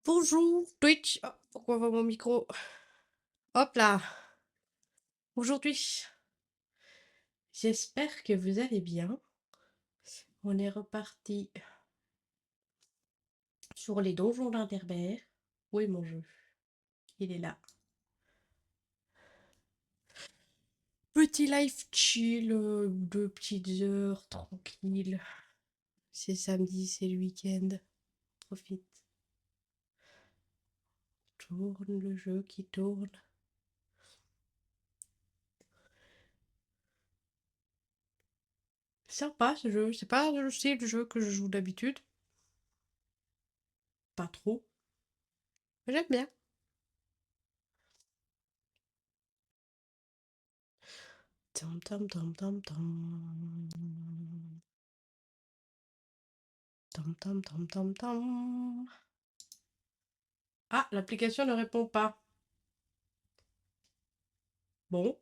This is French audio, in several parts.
Bonjour Twitch. Oh, pourquoi va mon micro? Hop là. Aujourd'hui, j'espère que vous allez bien. On est reparti sur les donjons d'Interbert. Où est mon jeu? Il est là. Petit live chill, 2 petites heures, tranquille. C'est samedi, c'est le week-end. Profite. Tourne le jeu qui tourne. Sympa ce jeu. C'est pas le style de jeu que je joue d'habitude. Pas trop. Mais j'aime bien. Tam tam tam tam tam. Tam tam tam tam tam. Ah, l'application ne répond pas. Bon,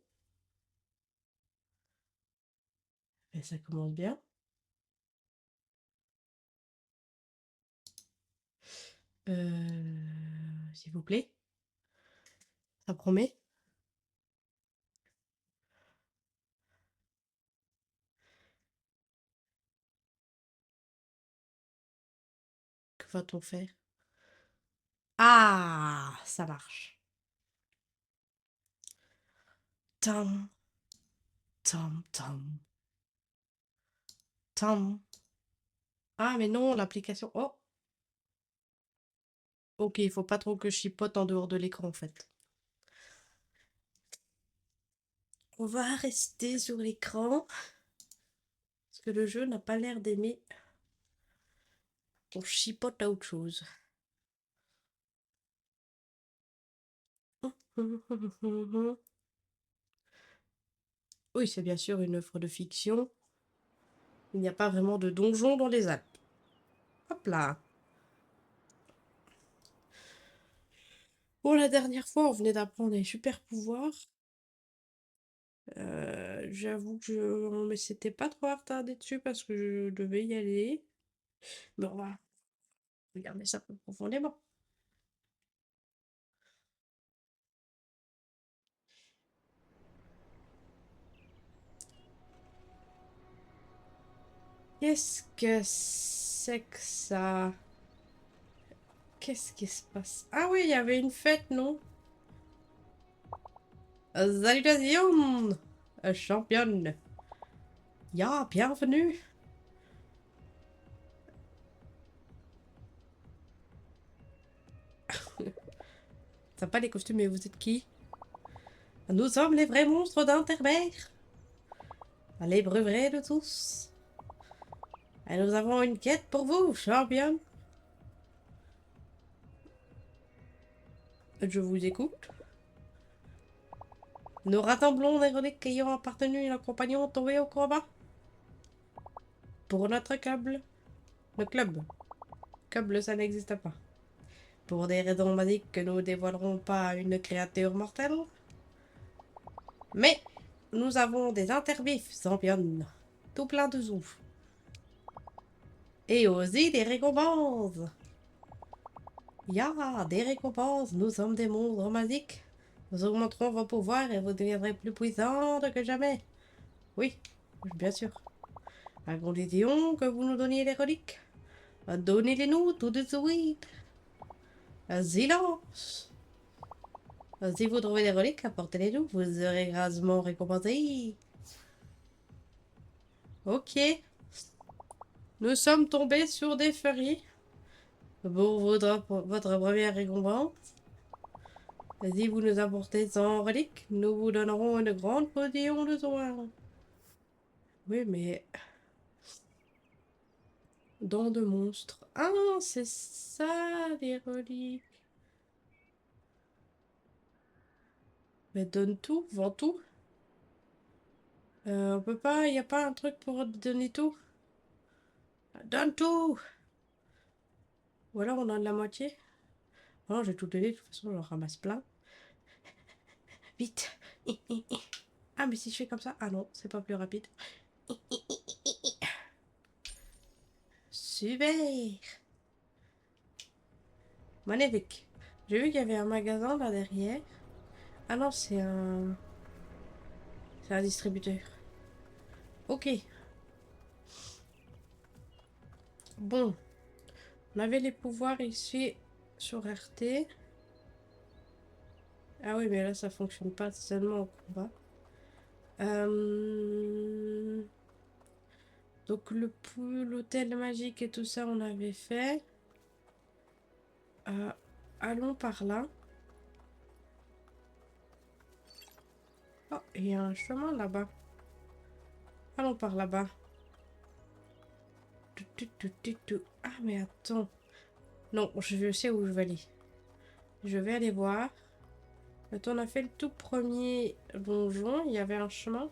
mais ça commence bien. S'il vous plaît, ça promet. Que va-t-on faire? Ah, ça marche. Tam, tam, tam, tam. Ah, mais non, l'application. Oh, ok, il faut pas trop que je chipote en dehors de l'écran en fait. On va rester sur l'écran parce que le jeu n'a pas l'air d'aimer qu'on chipote à autre chose. Oui, c'est bien sûr une œuvre de fiction. Il n'y a pas vraiment de donjon dans les Alpes. Hop là. Bon, la dernière fois, on venait d'apprendre les super pouvoirs. J'avoue que on ne s'était pas trop attardé dessus parce que je devais y aller. Mais on va regarder ça plus profondément. Qu'est-ce que c'est que ça? Qu'est-ce qui se passe? Ah oui, il y avait une fête, non? Salutations, championne. Ya, bienvenue. Sympa les costumes, mais vous êtes qui? Nous sommes les vrais monstres d'Interbert. Les brevets de tous. Et nous avons une quête pour vous, championne. Je vous écoute. Nous rassemblons les reliques ayant appartenu à nos compagnons tombés au combat. Pour notre club. Le club. Club, ça n'existe pas. Pour des raisons magiques que nous dévoilerons pas à une créature mortelle. Mais nous avons des interbifs, championne. Tout plein de zouf. Et aussi des récompenses. Ya, des récompenses. Nous sommes des monstres magiques. Nous augmenterons vos pouvoirs et vous deviendrez plus puissantes que jamais. Oui, bien sûr. À condition que vous nous donniez les reliques. Donnez-les-nous tout de suite. Silence. Si vous trouvez des reliques, apportez-les-nous. Vous serez gracement récompensés. Ok. Nous sommes tombés sur des furries. Pour votre première récompense. Si vous nous apportez 100 reliques, nous vous donnerons une grande potion de soin. Oui, mais... Dents de monstre. Ah, c'est ça, les reliques. Mais donne tout, vends tout. On peut pas, y a pas un truc pour donner tout? Donne tout! Ou alors on donne la moitié? Non, j'ai tout donné, de toute façon, j'en ramasse plein. Vite! Ah, mais si je fais comme ça... Ah non, c'est pas plus rapide. Super! Magnifique. J'ai vu qu'il y avait un magasin là derrière. Ah non, c'est un... C'est un distributeur. Ok. Bon. On avait les pouvoirs ici sur RT. Ah oui, mais là, ça fonctionne pas seulement au combat. Donc l'hôtel magique et tout ça, on avait fait. Allons par là. Oh, il y a un chemin là-bas. Allons par là-bas. Ah, mais attends. Non, je sais où je vais aller. Je vais aller voir. Quand on a fait le tout premier donjon, il y avait un chemin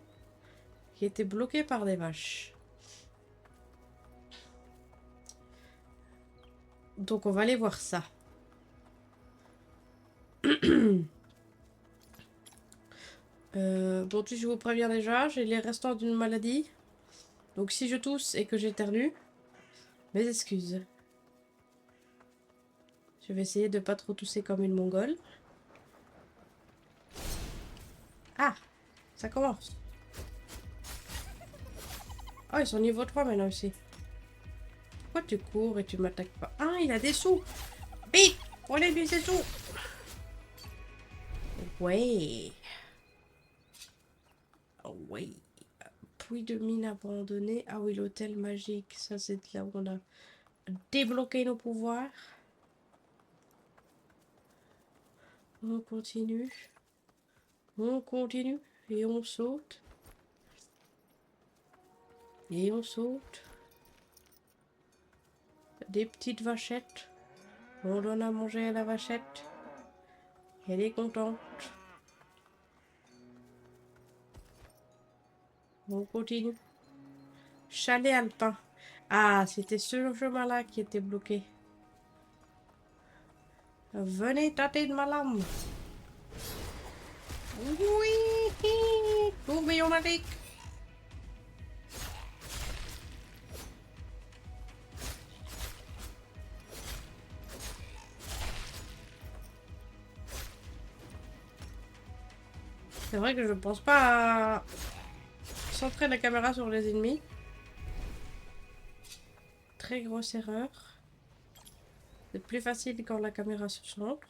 qui était bloqué par des vaches. Donc on va aller voir ça. Bon, je vous préviens déjà, j'ai les restants d'une maladie. Donc si je tousse et que j'éternue, mes excuses. Je vais essayer de pas trop tousser comme une mongole. Ah, ça commence. Oh, ils sont niveau 3 maintenant aussi. Pourquoi tu cours et tu m'attaques pas? Ah, il a des sous. Vite, prenez-lui ses sous. Ouais. Ouais. Puits de mine abandonné. Ah oui, l'hôtel magique. Ça, c'est là où on a débloqué nos pouvoirs. On continue. On continue. Et on saute. Et on saute. Des petites vachettes. On donne à manger à la vachette. Elle est contente. On continue. Chalet alpin. Ah, c'était ce chemin-là qui était bloqué. Venez tâter de ma lame. Oui, tourbillon magique. C'est vrai que je pense pas à centrer la caméra sur les ennemis. Très grosse erreur. C'est plus facile quand la caméra se centre.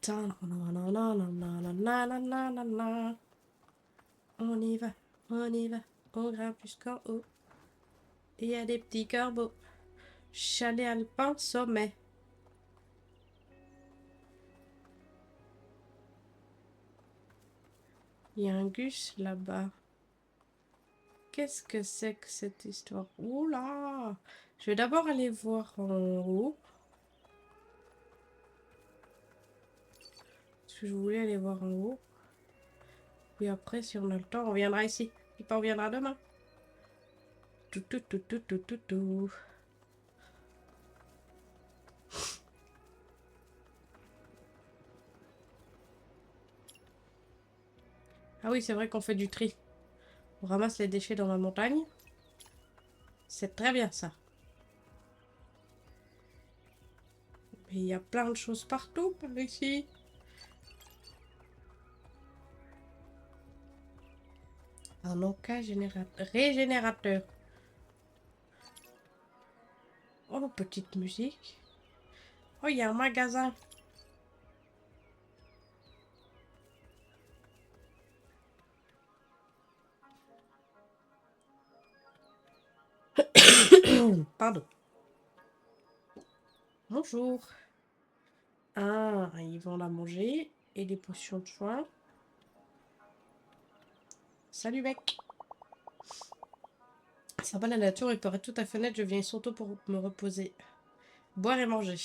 On y va, on y va, on grimpe jusqu'en haut. Il y a des petits corbeaux. Chalet alpin, sommet. Il y a un gus là-bas. Qu'est-ce que c'est que cette histoire? Oula! Je vais d'abord aller voir en haut. Parce que je voulais aller voir en haut. Puis après, si on a le temps, on viendra ici. Et pas on viendra demain. Tout. Ah oui, c'est vrai qu'on fait du tri. On ramasse les déchets dans la montagne. C'est très bien ça. Mais il y a plein de choses partout par ici. Un encas régénérateur. Oh, petite musique. Oh, il y a un magasin. Pardon. Bonjour. Ah, ils vont la manger. Et des potions de soin. Salut mec. Ça va la nature et pour être tout à fait honnête, je viens surtout pour me reposer. Boire et manger.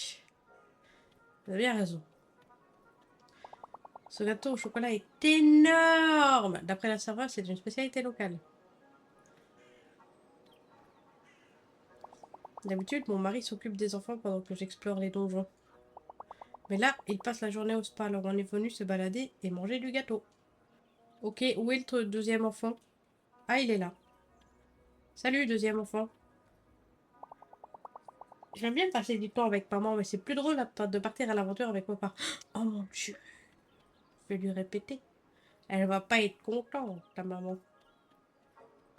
Vous avez bien raison. Ce gâteau au chocolat est énorme. D'après la serveuse, c'est une spécialité locale. D'habitude, mon mari s'occupe des enfants pendant que j'explore les donjons. Mais là, il passe la journée au spa, alors on est venu se balader et manger du gâteau. Ok, où est le deuxième enfant? Ah, il est là. Salut, deuxième enfant. J'aime bien passer du temps avec maman, mais c'est plus drôle de partir à l'aventure avec papa. Oh mon Dieu, je vais lui répéter. Elle va pas être contente, ta maman.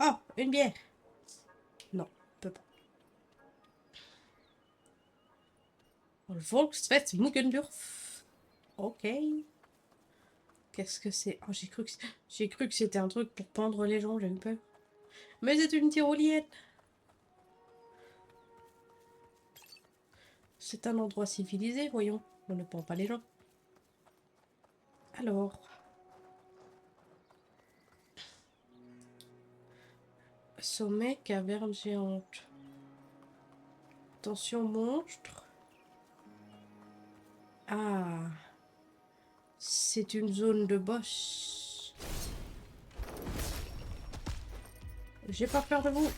Oh, une bière. Non, on peut pas. Volksfest Mugendorf. Ok. Qu'est-ce que c'est? Oh, j'ai cru que c'était un truc pour pendre les gens, j'ai eu peur. Mais c'est une tyrolienne. C'est un endroit civilisé, voyons. On ne pend pas les gens. Alors. Sommet, caverne géante. Attention, monstre. Ah. C'est une zone de boss. J'ai pas peur de vous.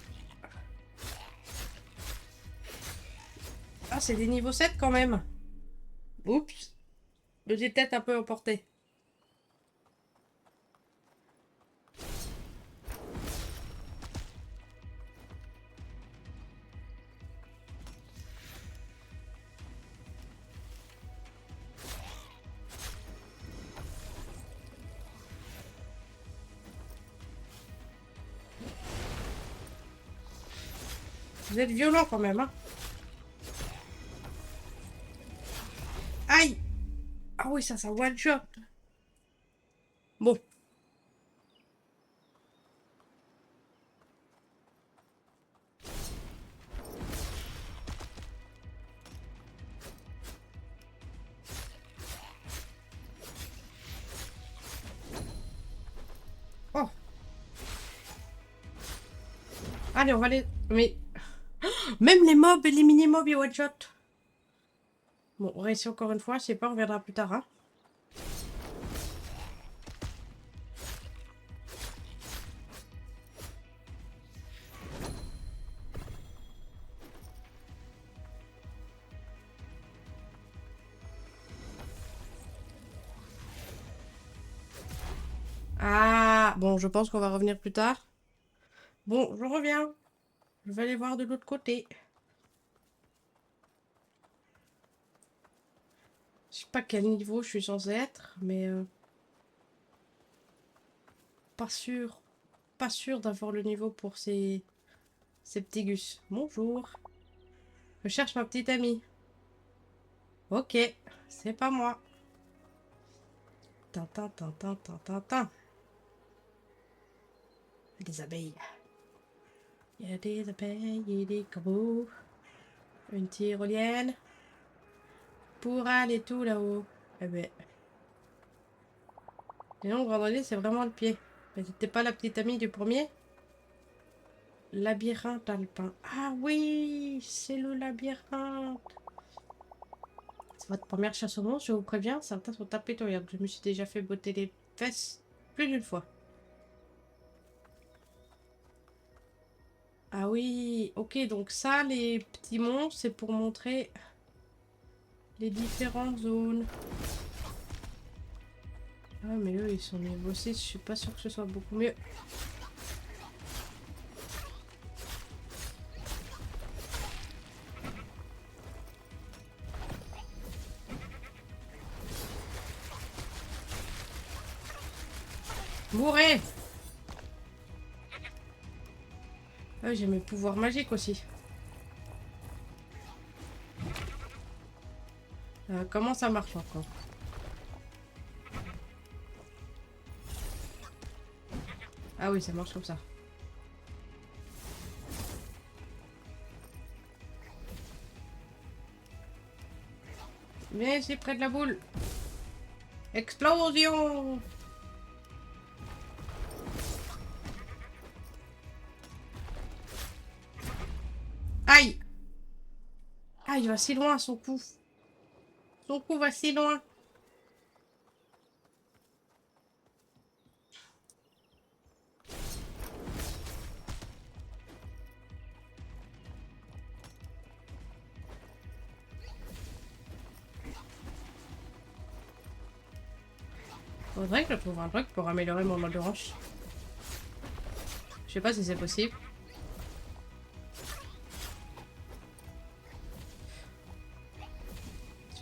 Ah, c'est des niveaux 7 quand même. Oups. J'ai peut-être un peu emporté. Vous êtes violent quand même, hein. Aïe. Ah oui, ça one shot. Bon. Oh. Allez, on va les... Mais... Même les mobs et les mini-mobs, ils one shot. Bon, on réussit encore une fois. Je sais pas, on reviendra plus tard, hein. Ah, bon, je pense qu'on va revenir plus tard. Bon, je reviens. Je vais aller voir de l'autre côté. Je sais pas quel niveau je suis censée être, mais... pas sûr. Pas sûr d'avoir le niveau pour ces petits gus. Bonjour. Je cherche ma petite amie. Ok, c'est pas moi. Tintin, tintin, tintin, tintin. Des abeilles. Il y a des abeilles et des corbeaux. Une tyrolienne. Pour aller tout là-haut. Eh ben. Et non, randonnée, c'est vraiment le pied. Mais c'était pas la petite amie du premier? Labyrinthe alpin. Ah oui, c'est le labyrinthe. C'est votre première chasse au monstre, je vous préviens. Certains sont impitoyables. Je me suis déjà fait botter les fesses plus d'une fois. Ah oui, ok, donc ça, les petits monstres, c'est pour montrer les différentes zones. Ah, mais eux, ils sont niveau 6, je suis pas sûre que ce soit beaucoup mieux. Mourez! Ah, j'ai mes pouvoirs magiques aussi. Comment ça marche encore? Ah oui, ça marche comme ça. Viens ici près de la boule. Explosion! Aïe! Ah, il va si loin, son coup. Son coup va si loin. Faudrait que je trouve un truc pour améliorer mon endurance. Je sais pas si c'est possible.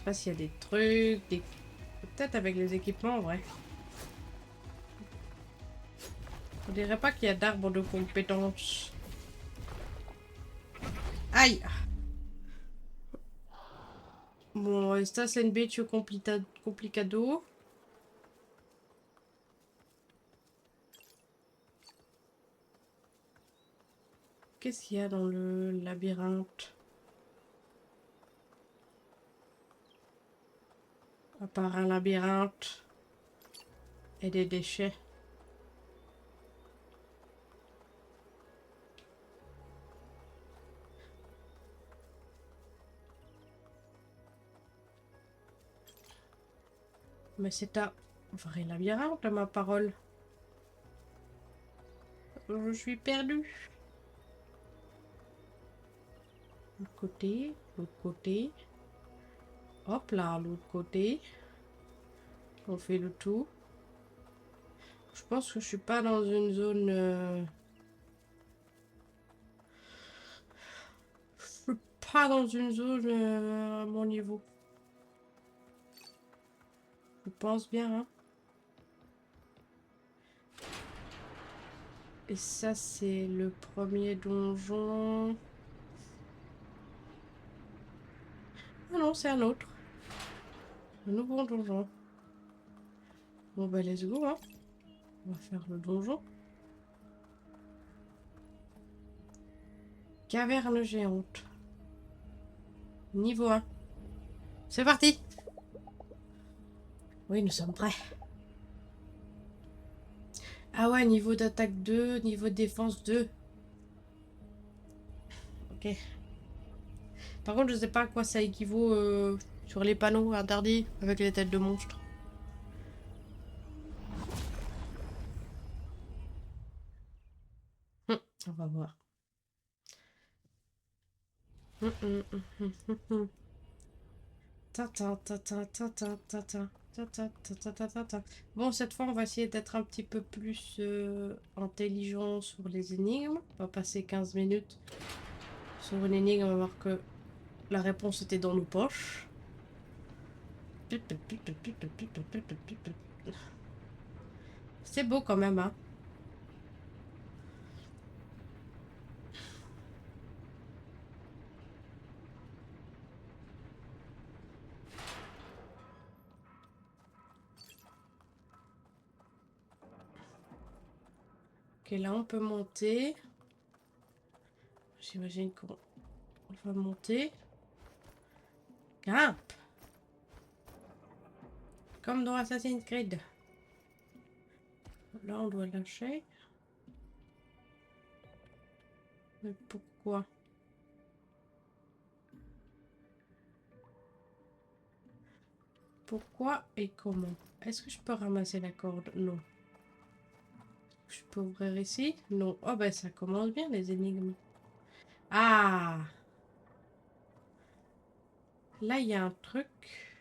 pas s'il y a des trucs, des... Peut-être avec les équipements, en vrai. On dirait pas qu'il y a d'arbres de compétences. Aïe! Bon, estás en bicho complicado. Qu'est-ce qu'il y a dans le labyrinthe? À part un labyrinthe et des déchets. Mais c'est un vrai labyrinthe, ma parole. Je suis perdue. L'autre côté, l'autre côté. Hop là, l'autre côté. On fait le tout. Je pense que je suis pas dans une zone... Je suis pas dans une zone à mon niveau. Je pense bien, hein. Et ça, c'est le premier donjon. Ah non, c'est un autre. Un nouveau donjon. Bon bah let's go, hein. On va faire le donjon. Caverne géante. Niveau 1. C'est parti. Oui, nous sommes prêts. Ah ouais, niveau d'attaque 2, niveau de défense 2. Ok. Par contre, je sais pas à quoi ça équivaut sur les panneaux interdits avec les têtes de monstres. On va voir. Bon, cette fois, on va essayer d'être un petit peu plus intelligent sur les énigmes. On va passer 15 minutes sur une énigme, on va voir que la réponse était dans nos poches. C'est beau quand même, hein. Ok, là on peut monter. J'imagine qu'on va monter. Grimpe. Comme dans Assassin's Creed. Là on doit lâcher. Mais pourquoi? Pourquoi et comment? Est-ce que je peux ramasser la corde? Non. Je peux ouvrir ici? Non. Oh ben ça commence bien les énigmes. Ah! Là il y a un truc.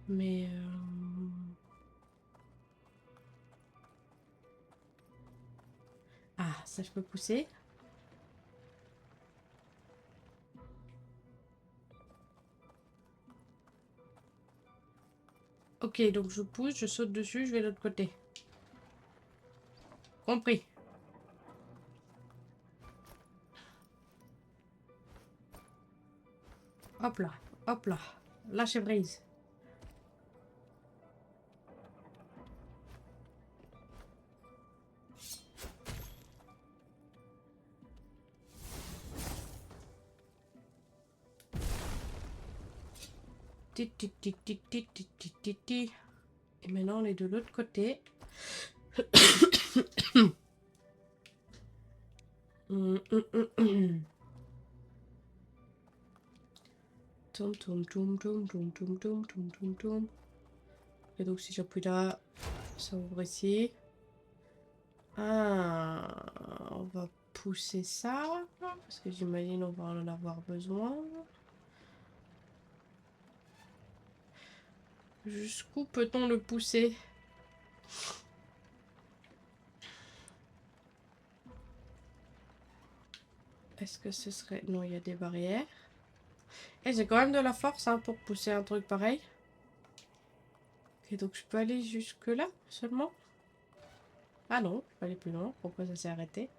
Mais... Ah, ça je peux pousser. Ok, donc je pousse, je saute dessus, je vais de l'autre côté. Compris. Hop là, hop là. Lâchez prise. Tic, tic, tic, tic, tic, tic, tic, tic, tic. Et maintenant on est de l'autre côté. Toum, toum, toum, toum, toum, toum, toum, toum, toum, toum. Et donc si j'appuie là, ça ouvre ici. Ah, on va pousser ça. Parce que j'imagine on va en avoir besoin. Jusqu'où peut-on le pousser? est-ce que ce serait... Non, il y a des barrières. Et j'ai quand même de la force hein, pour pousser un truc pareil. Ok, donc je peux aller jusque là seulement? Ah non, je peux aller plus loin. Pourquoi ça s'est arrêté?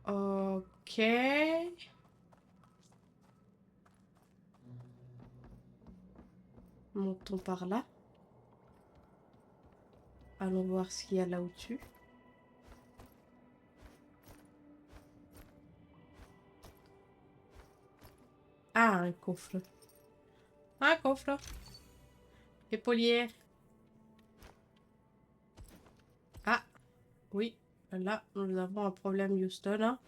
Ok. Montons par là. Allons voir ce qu'il y a là au-dessus. Ah, un coffre. Un coffre. Épaulière. Ah, oui. Là, nous avons un problème, Houston. Hein.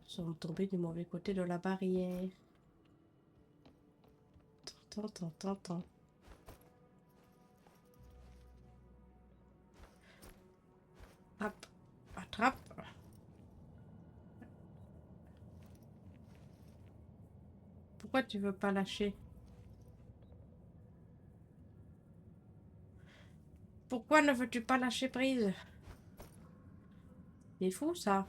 Nous sommes tombés du mauvais côté de la barrière. Tant, tant, tant, tant. Hop. Attrape. Pourquoi tu veux pas lâcher? Pourquoi ne veux-tu pas lâcher prise? C'est fou, ça.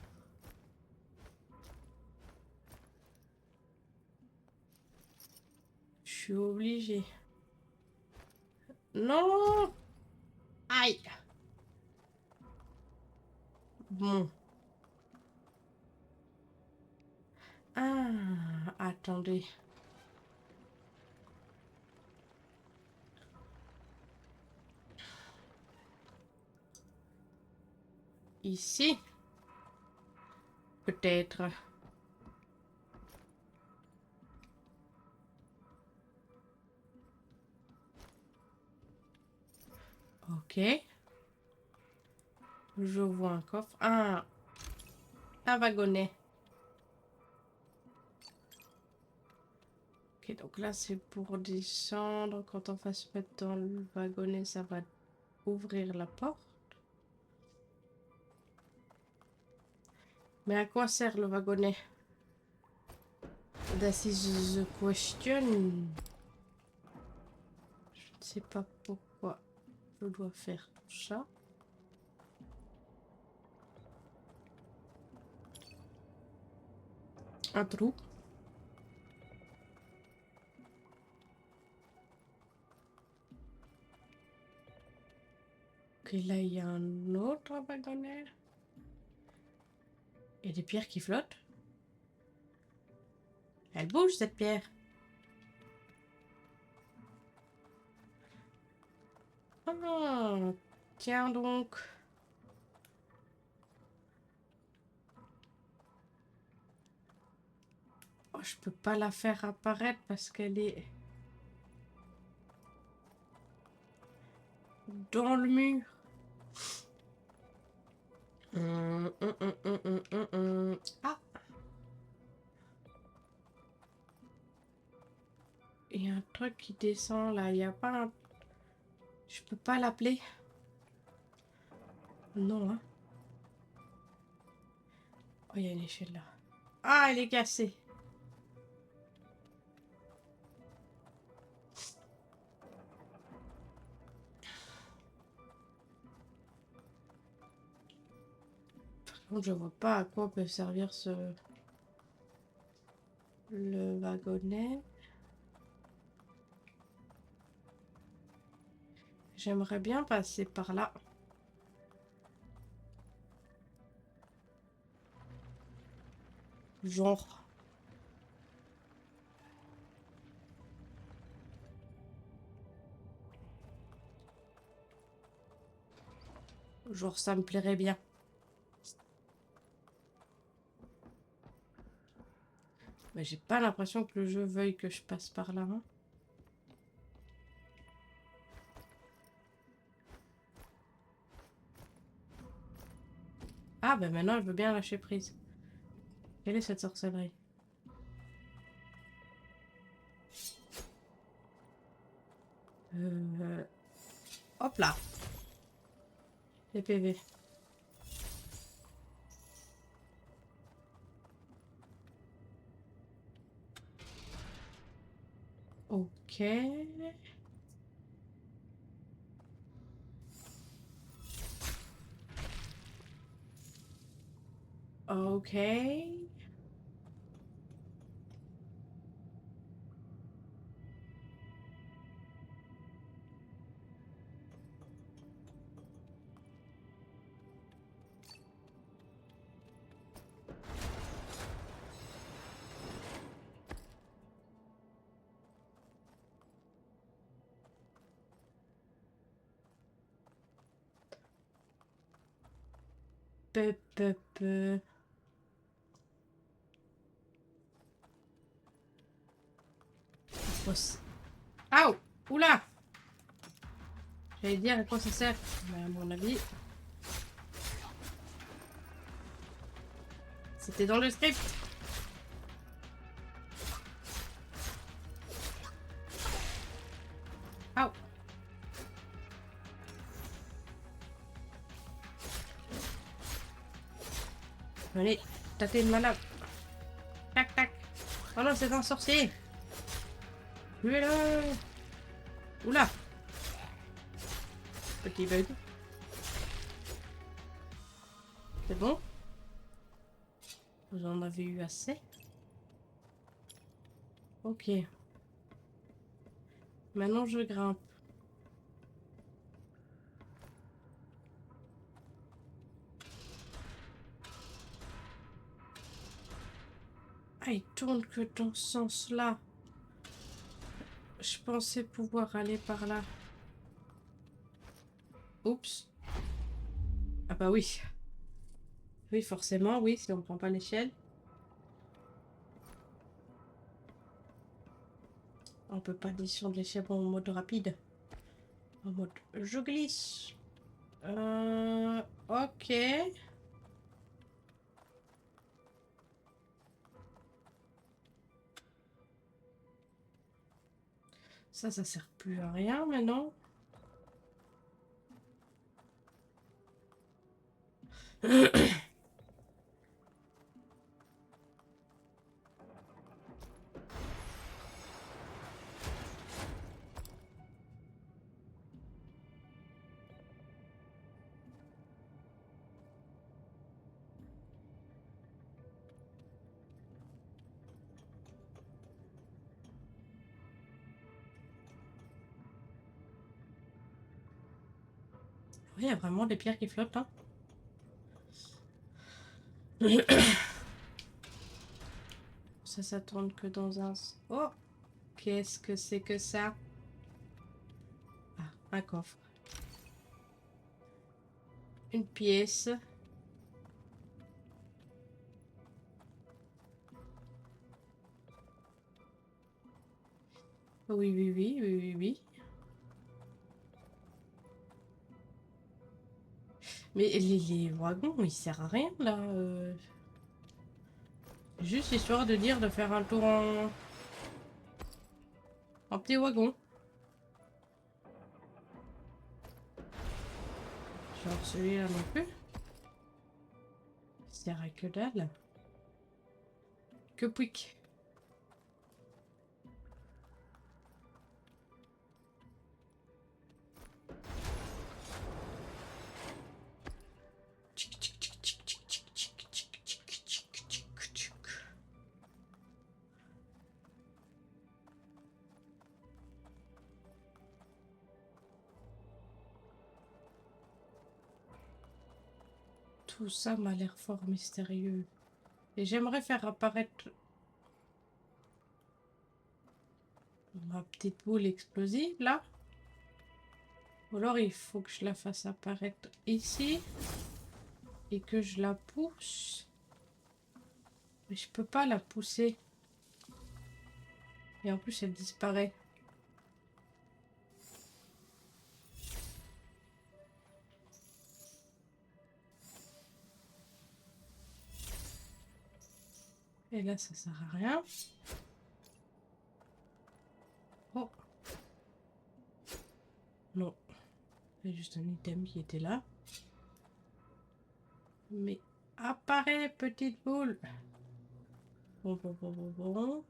Je suis obligée. Non! Aïe! Bon. Ah, attendez. Ici? Peut-être. Ok. Je vois un coffre. Ah, un wagonnet. Ok, donc là, c'est pour descendre. Quand on va se mettre dans le wagonnet, ça va ouvrir la porte. Mais à quoi sert le wagonnet? That is the question. Je ne sais pas pourquoi je dois faire ça. Un trou. Ok, là, il y a un autre wagonnet. Il y a des pierres qui flottent. Elle bouge, cette pierre. Ah, tiens donc. Oh, je peux pas la faire apparaître parce qu'elle est dans le mur. Ah, il y a un truc qui descend là. Il y a pas un... Je peux pas l'appeler. Non, hein. Oh, il y a une échelle là. Ah, elle est cassée. Par contre, je vois pas à quoi peut servir ce... Le wagonnet. J'aimerais bien passer par là. Genre. Genre, ça me plairait bien. Mais j'ai pas l'impression que le jeu veuille que je passe par là. Hein. Ah, ben maintenant, je veux bien lâcher prise. Quelle est cette sorcellerie? Hop là. Les PV. Ok. Ok. Peu, peu, peu. Aouh! Oula! J'allais dire à quoi ça sert, mais à mon avis, c'était dans le script. Aouh! Allez, tâtez de malade. Tac, tac. Oh non, c'est un sorcier. Tuez-le! Oula! Petit bug. C'est bon? Vous en avez eu assez? Ok. Maintenant, je grimpe. Ah, il tourne que dans ce sens-là. Je pensais pouvoir aller par là. Oups. Ah bah oui. Oui, forcément, oui, si on prend pas l'échelle. On peut pas descendre l'échelle en mode rapide. En mode je glisse. Ok. Ça sert plus à rien maintenant. Oui, il y a vraiment des pierres qui flottent, hein. Ça tourne que dans un... Oh! Qu'est-ce que c'est que ça? Ah, un coffre. Une pièce. Oui, oui, oui, oui, oui, oui. Mais les wagons, ils servent à rien, là. Juste histoire de dire de faire un tour en petit wagon. Genre celui-là non plus. Il sert à que dalle. Que pouic. Tout ça m'a l'air fort mystérieux. Et j'aimerais faire apparaître ma petite boule explosive, là. Ou alors il faut que je la fasse apparaître ici. Et que je la pousse. Mais je peux pas la pousser. Et en plus, elle disparaît. Et là, ça sert à rien. Oh. Non. C'est juste un item qui était là. Mais apparaît, petite boule. Bon, bon, bon, bon, bon.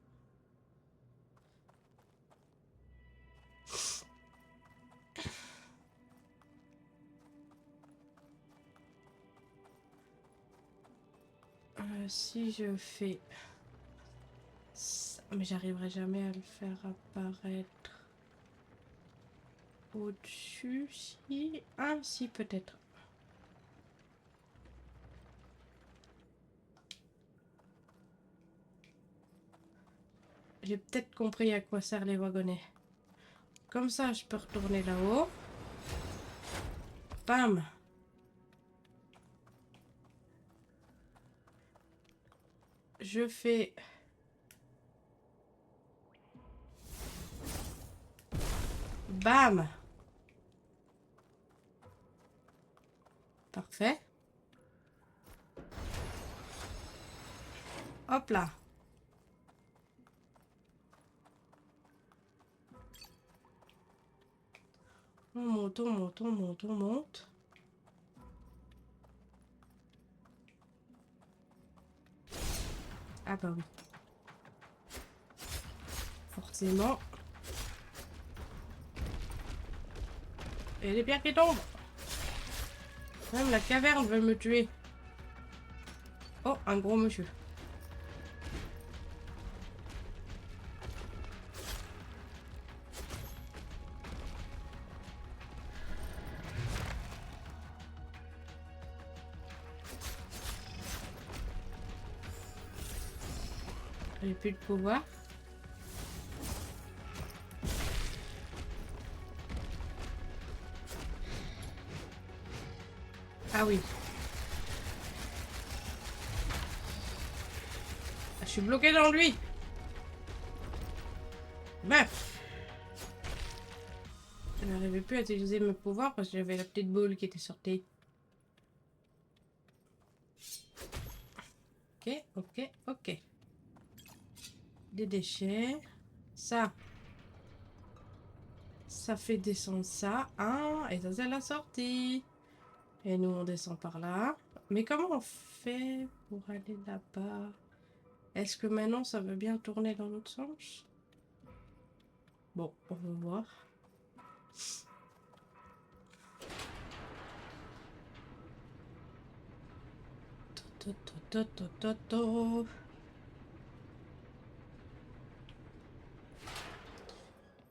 Si je fais ça, mais j'arriverai jamais à le faire apparaître au-dessus. Si, ah si peut-être. J'ai peut-être compris à quoi servent les wagonnets. Comme ça, je peux retourner là-haut. Bam! Je fais... Bam! Parfait. Hop là. On monte, on monte, on monte, on monte. Ah bah oui. Forcément. Et les pierres qui tombent. Même la caverne veut me tuer. Oh, un gros monsieur. J'ai plus de pouvoir. Ah oui. Ah, je suis bloqué dans lui. Bref. Je n'arrivais plus à utiliser mes pouvoirs parce que j'avais la petite boule qui était sortie. Ok, ok, ok. Des déchets. Ça. Ça fait descendre ça. Ah, et ça c'est la sortie. Et nous on descend par là. Mais comment on fait pour aller là-bas? Est-ce que maintenant ça veut bien tourner dans l'autre sens? Bon, on va voir.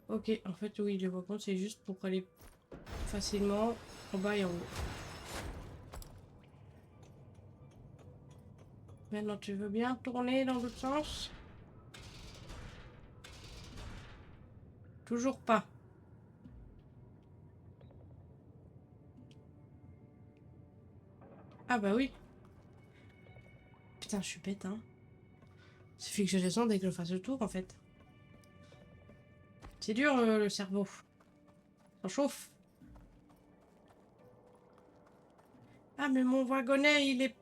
Ok, en fait oui, je vois compte, c'est juste pour aller facilement en bas et en haut. Maintenant tu veux bien tourner dans l'autre sens? Toujours pas. Ah bah oui. Putain, je suis bête, hein. Suffit que je descende et que je fasse le tour, en fait. C'est dur, le cerveau. Ça chauffe. Ah, mais mon wagonnet, il est...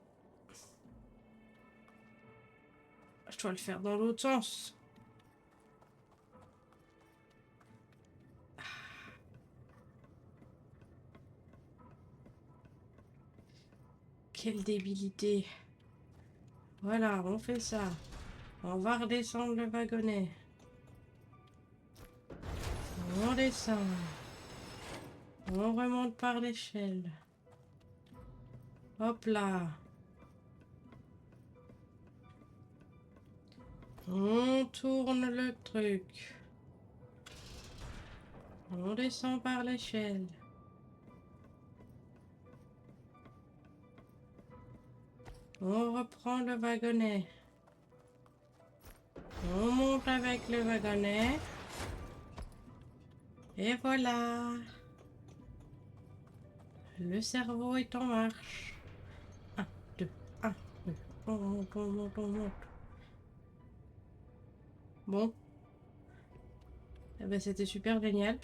Je dois le faire dans l'autre sens. Quelle débilité. Voilà, on fait ça. On va redescendre le wagonnet. On descend. On remonte par l'échelle. Hop là. On tourne le truc. On descend par l'échelle. On reprend le wagonnet. On monte avec le wagonnet. Et voilà. Le cerveau est en marche. 1, 2, 1, 2. On monte, on monte, on monte. Bon. Eh ben, c'était super génial.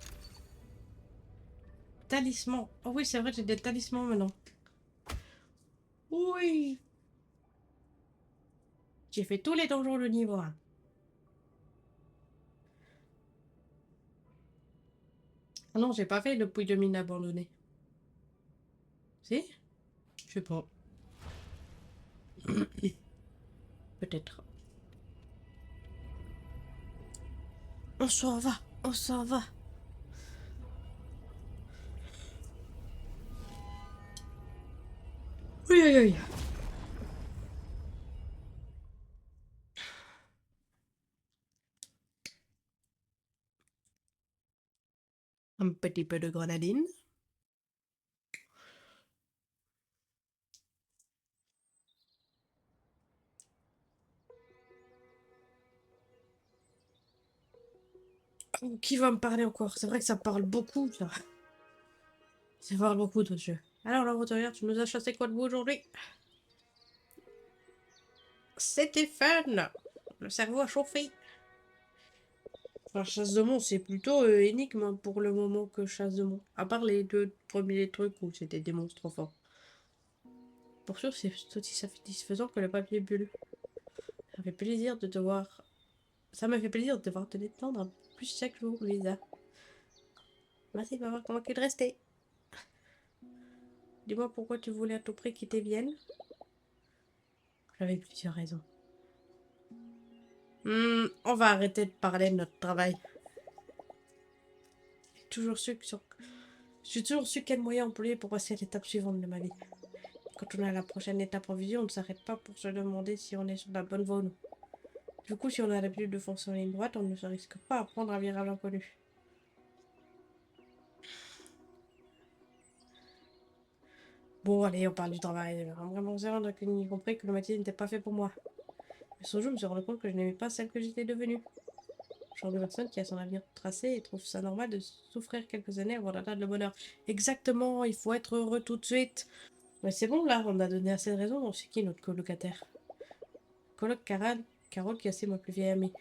Talisman. Oh oui, c'est vrai, j'ai des talismans maintenant. Oui. J'ai fait tous les donjons de niveau 1. Ah non, j'ai pas fait le puits de mine abandonné. Si? Je sais pas. Peut-être. On s'en va. On s'en va. Oui, oui, oui. Un petit peu de grenadine. Oh, qui va me parler encore? C'est vrai que ça parle beaucoup, ça. Ça parle beaucoup, ton jeu. Alors, la roturière, tu nous as chassé quoi de beau aujourd'hui? C'était fun! Le cerveau a chauffé. Enfin, chasse de monstres, c'est plutôt énigme hein, pour le moment que chasse de monstres. À part les deux premiers trucs où c'était des monstres trop forts. Pour sûr, c'est aussi satisfaisant que le papier bulle. Ça fait plaisir de te voir. Ça me fait plaisir de devoir te détendre un peu plus chaque jour, Lisa. Merci de m'avoir convaincu de rester. Dis-moi pourquoi tu voulais à tout prix quitter Vienne. J'avais plusieurs raisons. On va arrêter de parler de notre travail. J'ai toujours su que J'ai toujours su quel moyen employer pour passer à l'étape suivante de ma vie. Quand on a la prochaine étape en vision, on ne s'arrête pas pour se demander si on est sur la bonne voie ou non. Du coup, si on a l'habitude de foncer en ligne droite, on ne se risque pas à prendre un virage inconnu. Bon, allez, on parle du travail. Vraiment zéro, donc il compris que le métier n'était pas fait pour moi. Mais ce jour, je me suis rendu compte que je n'aimais pas celle que j'étais devenue. Genre de personne qui a son avenir tracé et trouve ça normal de souffrir quelques années avant d'atteindre le bonheur. Exactement, il faut être heureux tout de suite. Mais c'est bon, là, on a donné assez de raisons. Donc c'est qui notre colocataire? Coloc Carole qui est assez ma plus vieille amie.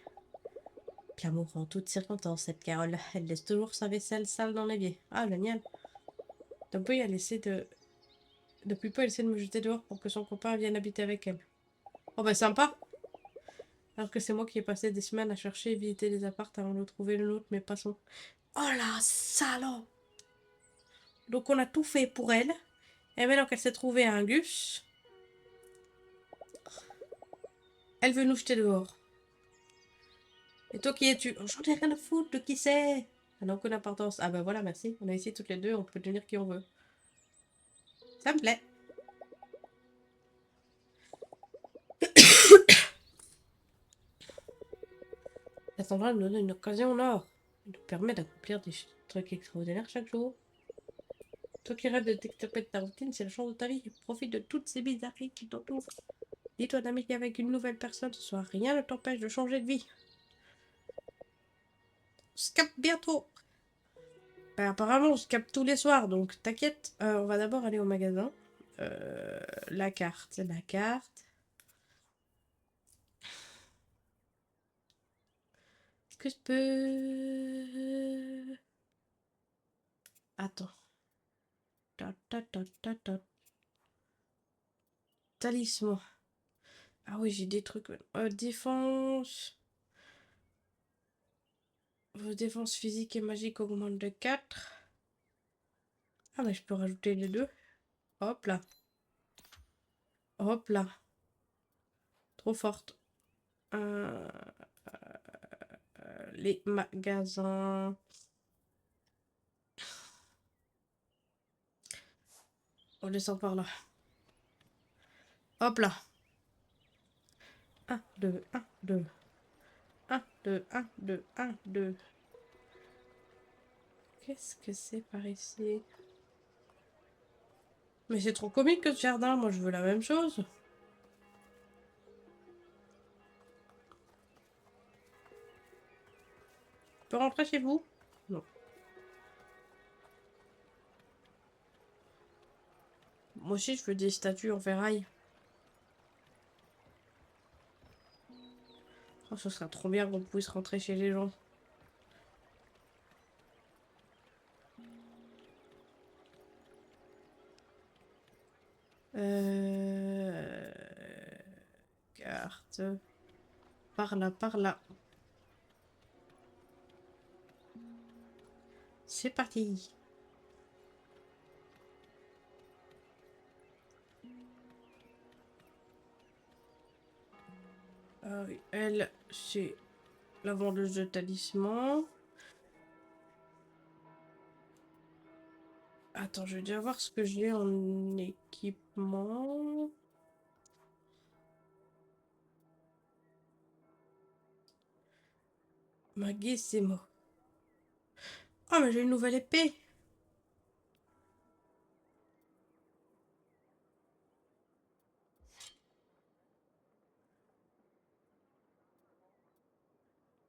L'amour en toutes circonstances, cette Carole. Elle laisse toujours sa vaisselle sale dans l'évier. Ah, génial. Depuis, Depuis peu, elle essaie de me jeter dehors pour que son copain vienne habiter avec elle. Oh bah sympa. Alors que c'est moi qui ai passé des semaines à chercher et visiter les apparts avant de trouver le nôtre, mais passons. Oh la salope. Donc on a tout fait pour elle. Et maintenant qu'elle s'est trouvée un Gus, elle veut nous jeter dehors. Et toi qui es-tu? Oh, j'en ai rien à foutre de qui c'est. Ça n'a aucune importance. Ah bah voilà, merci. On est ici toutes les deux, on peut devenir qui on veut. Ça me plaît. Cet endroit nous donne une occasion en or. Il nous permet d'accomplir des trucs extraordinaires chaque jour. Toi qui rêves de t'échapper de ta routine, c'est la chance de ta vie. Profite de toutes ces bizarreries qui t'entourent. Dis-toi d'amitié avec une nouvelle personne ce soir. Rien ne t'empêche de changer de vie. On se capte bientôt. Ben, apparemment, on se capte tous les soirs, donc t'inquiète. On va d'abord aller au magasin. La carte, la carte. Est-ce que je peux... Attends. Ta, ta, ta, ta, ta. Talisman. Ah oui, j'ai des trucs. Défense. Vos défenses physiques et magiques augmentent de 4. Ah, mais je peux rajouter les deux. Hop là. Hop là. Trop forte. Les magasins. On descend par là. Hop là. Un, 2, 1, 2. 1, 2, 1, 2, 1, 2. Qu'est-ce que c'est par ici? Mais c'est trop comique que ce jardin. Moi, je veux la même chose. Tu peux rentrer chez vous? Non. Moi aussi, je veux des statues en ferraille. Oh, ce serait trop bien qu'on puisse rentrer chez les gens. Euh... Carte. Par là, par là. C'est parti. Oui, elle, c'est la vendeuse de talismans. Attends, je vais déjà voir ce que j'ai en équipement. Maggie, c'est moi. Oh, mais j'ai une nouvelle épée.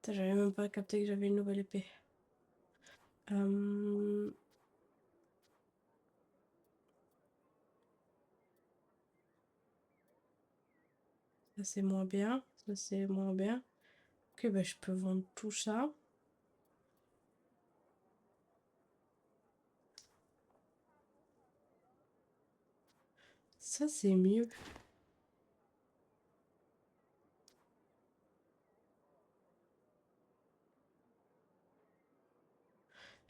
Putain, j'avais même pas capté que j'avais une nouvelle épée. Ça c'est moins bien. Ça c'est moins bien. Ok, bah je peux vendre tout ça. Ça c'est mieux.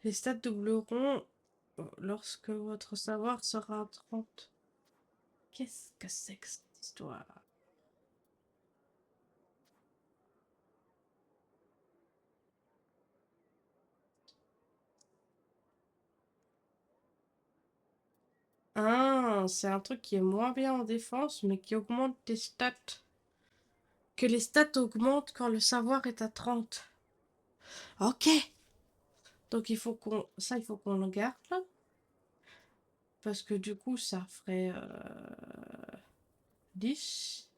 Les stats doubleront lorsque votre savoir sera à 30. Qu'est-ce que c'est que cette histoire? Ah, c'est un truc qui est moins bien en défense, mais qui augmente tes stats. Que les stats augmentent quand le savoir est à 30. Ok. Donc il faut qu'on... Ça, il faut qu'on le garde. Parce que du coup, ça ferait 10.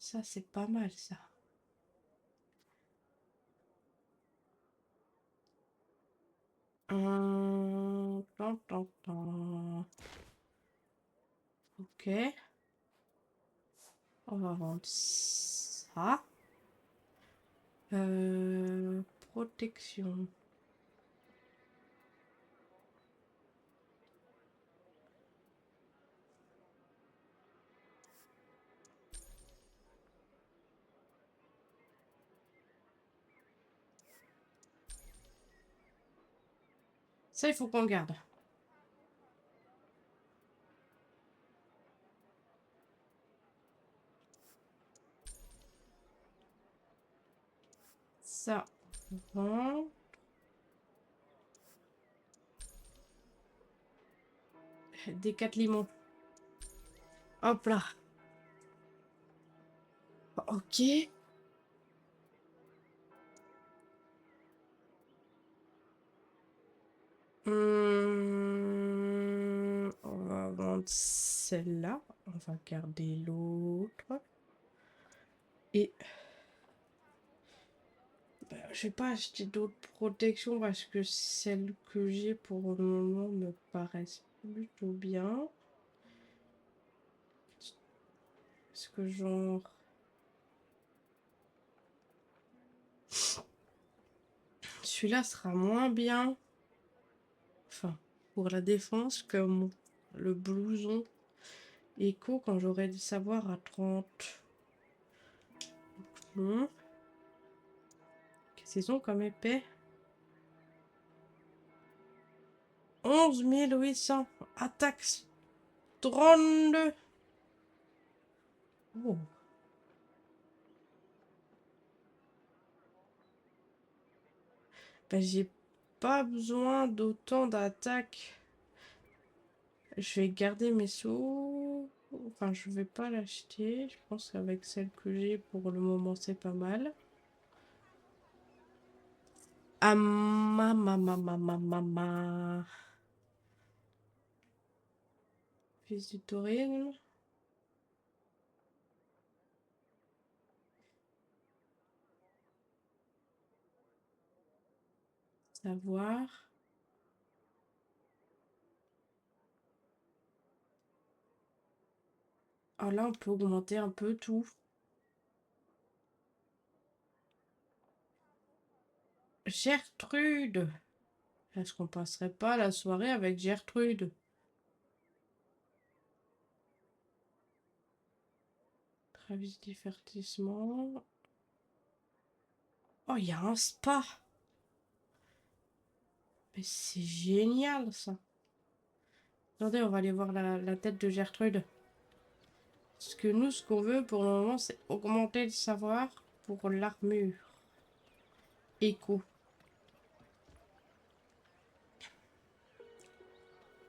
Ça, c'est pas mal, ça. Tan, tan, tan. Ok. On va vendre ça. Protection. Ça, il faut qu'on garde. Ça, bon. Des 4 limons. Hop là. Ok. On va vendre celle-là. On va garder l'autre. Et bah, je vais pas acheter d'autres protections parce que celles que j'ai pour le moment me paraissent plutôt bien. Est-ce que genre... Celui-là sera moins bien. Enfin, pour la défense que le blouson écho quand j'aurai du savoir à 30. Qu'est-ce qu'ils ont comme épée? 11 800. Attaque 32. Oh. Ben, j'ai pas besoin d'autant d'attaques. Je vais garder mes sous. Enfin, je vais pas l'acheter. Je pense qu'avec celle que j'ai pour le moment, c'est pas mal. Ah, ma. Fils du taurine. Savoir. Ah là, on peut augmenter un peu tout. Gertrude. Est-ce qu'on passerait pas la soirée avec Gertrude? Travis divertissement. Oh, il y a un spa. Mais c'est génial ça. Attendez, on va aller voir la tête de Gertrude. Parce que nous, ce qu'on veut pour le moment, c'est augmenter le savoir pour l'armure. Écho.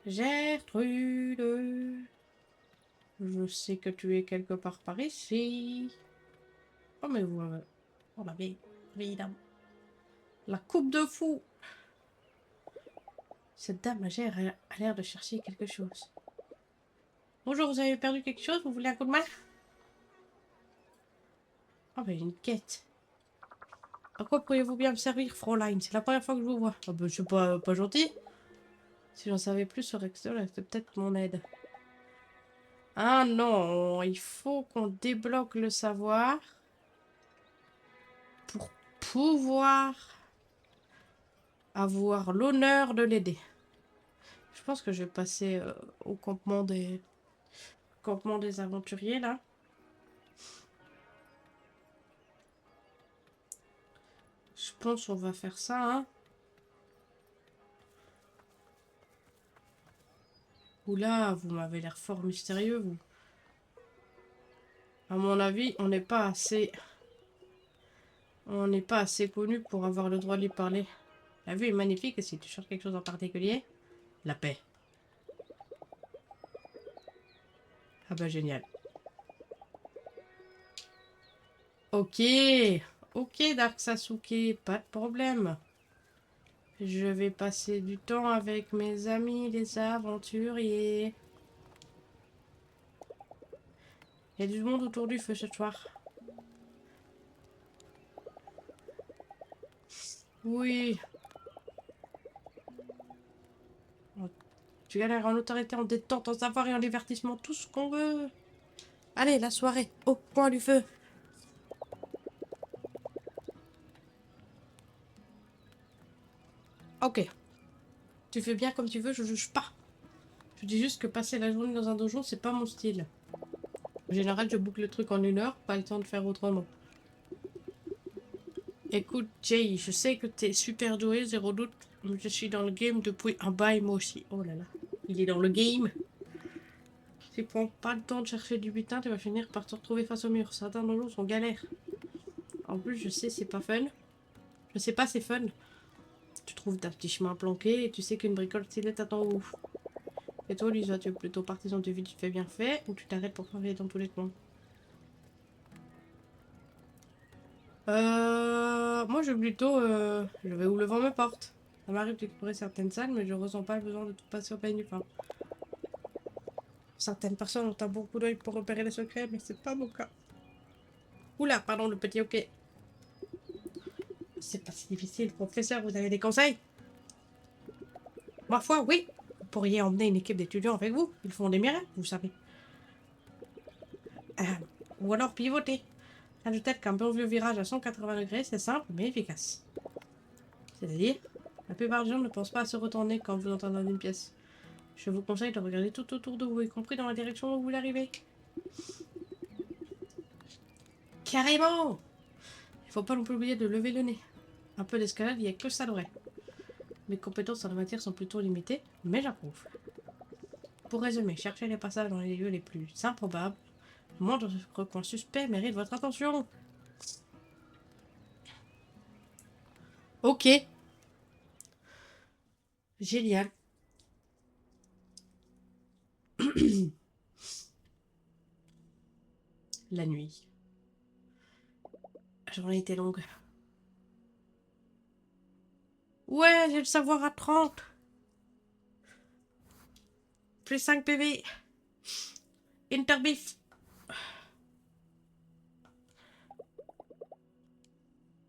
Gertrude. Je sais que tu es quelque part par ici. Oh, mais vous... On avait évidemment. La coupe de fou. Cette dame âgée a l'air de chercher quelque chose. Bonjour, vous avez perdu quelque chose? Vous voulez un coup de main? Ah ben, une quête. À quoi pourriez-vous bien me servir, Fräulein? C'est la première fois que je vous vois. Ah ben, c'est pas gentil. Si j'en savais plus sur Rexel, c'était peut-être mon aide. Ah non, il faut qu'on débloque le savoir pour pouvoir avoir l'honneur de l'aider. Je pense que je vais passer au campement des aventuriers, là. Je pense qu'on va faire ça, hein. Oula, vous m'avez l'air fort mystérieux, vous. À mon avis, on n'est pas assez... On n'est pas assez connu pour avoir le droit de lui parler. La vue est magnifique, et si tu cherches quelque chose en particulier, la paix. Ah bah génial. Ok. Ok, Dark Sasuke, pas de problème. Je vais passer du temps avec mes amis les aventuriers. Il y a du monde autour du feu ce soir. Oui. Tu galères en autorité, en détente, en savoir et en divertissement, tout ce qu'on veut. Allez, la soirée, au coin du feu. Ok. Tu fais bien comme tu veux, je juge pas. Je dis juste que passer la journée dans un donjon, c'est pas mon style. En général, je boucle le truc en 1 heure, pas le temps de faire autrement. Écoute, Jay, je sais que t'es super doué, zéro doute. Mais je suis dans le game depuis un bail, moi aussi. Oh là là. Il est dans le game. Si tu prends pas le temps de chercher du butin, tu vas finir par te retrouver face au mur. Certains donjons sont galères. En plus, je sais, c'est pas fun. Je sais pas, c'est fun. Tu trouves ta petit chemin planqué et tu sais qu'une bricole stylée t'attend ouf. Et toi, Lisa, tu es plutôt partisan de vite fait bien fait ou tu t'arrêtes pour travailler dans tous les coins? Moi, je vais plutôt... je vais où le vent me porte. Ça m'arrive d'explorer certaines salles, mais je ressens pas le besoin de tout passer au peigne du fin. Certaines personnes ont un bon coup d'œil pour repérer les secrets, mais c'est pas mon cas. Oula, pardon, le petit ok. C'est pas si difficile, professeur, vous avez des conseils? Ma foi, oui. Vous pourriez emmener une équipe d'étudiants avec vous. Ils font des miracles, vous savez. Euh, ou alors pivoter. Ajoutez qu'un bon vieux virage à 180 degrés, c'est simple mais efficace. C'est-à-dire, la plupart des gens ne pensent pas à se retourner quand vous entrez dans une pièce. Je vous conseille de regarder tout autour de vous, y compris dans la direction où vous voulez arriver. Carrément! Il faut pas non plus oublier de lever le nez. Un peu d'escalade, il n'y a que ça d'aurait. Mes compétences en la matière sont plutôt limitées, mais j'approuve. Pour résumer, cherchez les passages dans les lieux les plus improbables. Le moindre recoin suspect mérite votre attention. Ok. Génial. La nuit. La journée était longue. Ouais, j'ai le savoir à 30. Plus 5 PV. Interbif.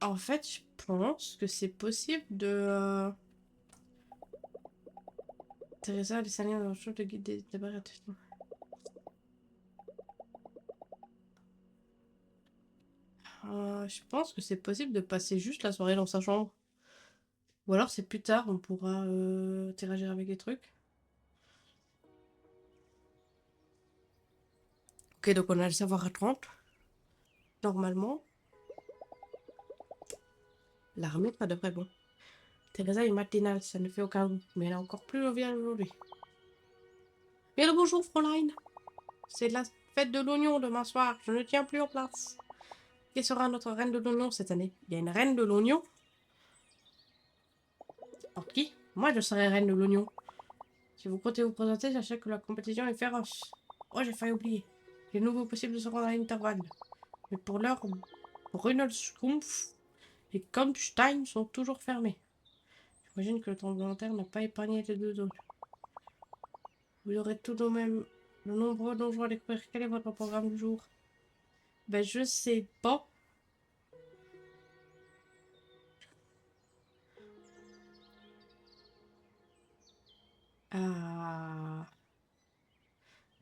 En fait, je pense que c'est possible de... Teresa, les salins dans le champ de guide des barrières. Je pense que c'est possible de passer juste la soirée dans sa chambre. Ou alors c'est plus tard, on pourra interagir avec les trucs. Ok, donc on a le savoir à 30. Normalement, l'armée, pas de vrai bon. Teresa est matinale, ça ne fait aucun doute, mais elle est encore plus joviale aujourd'hui. Bien le bonjour, Fräulein. C'est la fête de l'oignon demain soir, je ne tiens plus en place. Qui sera notre reine de l'oignon cette année? Il y a une reine de l'oignon? Pour qui? Moi, je serai reine de l'oignon. Si vous comptez vous présenter, sachez que la compétition est féroce. Oh, j'ai failli oublier. Il est nouveau possible de se rendre à l'intervalle. Mais pour l'heure, Brunel Schrumpf et Kampstein sont toujours fermés. J'imagine que le tremblement de terre n'a pas épargné les deux zones. Vous aurez tout de même de nombreux donjons à découvrir. Quel est votre programme du jour? Ben, je sais pas. Ah.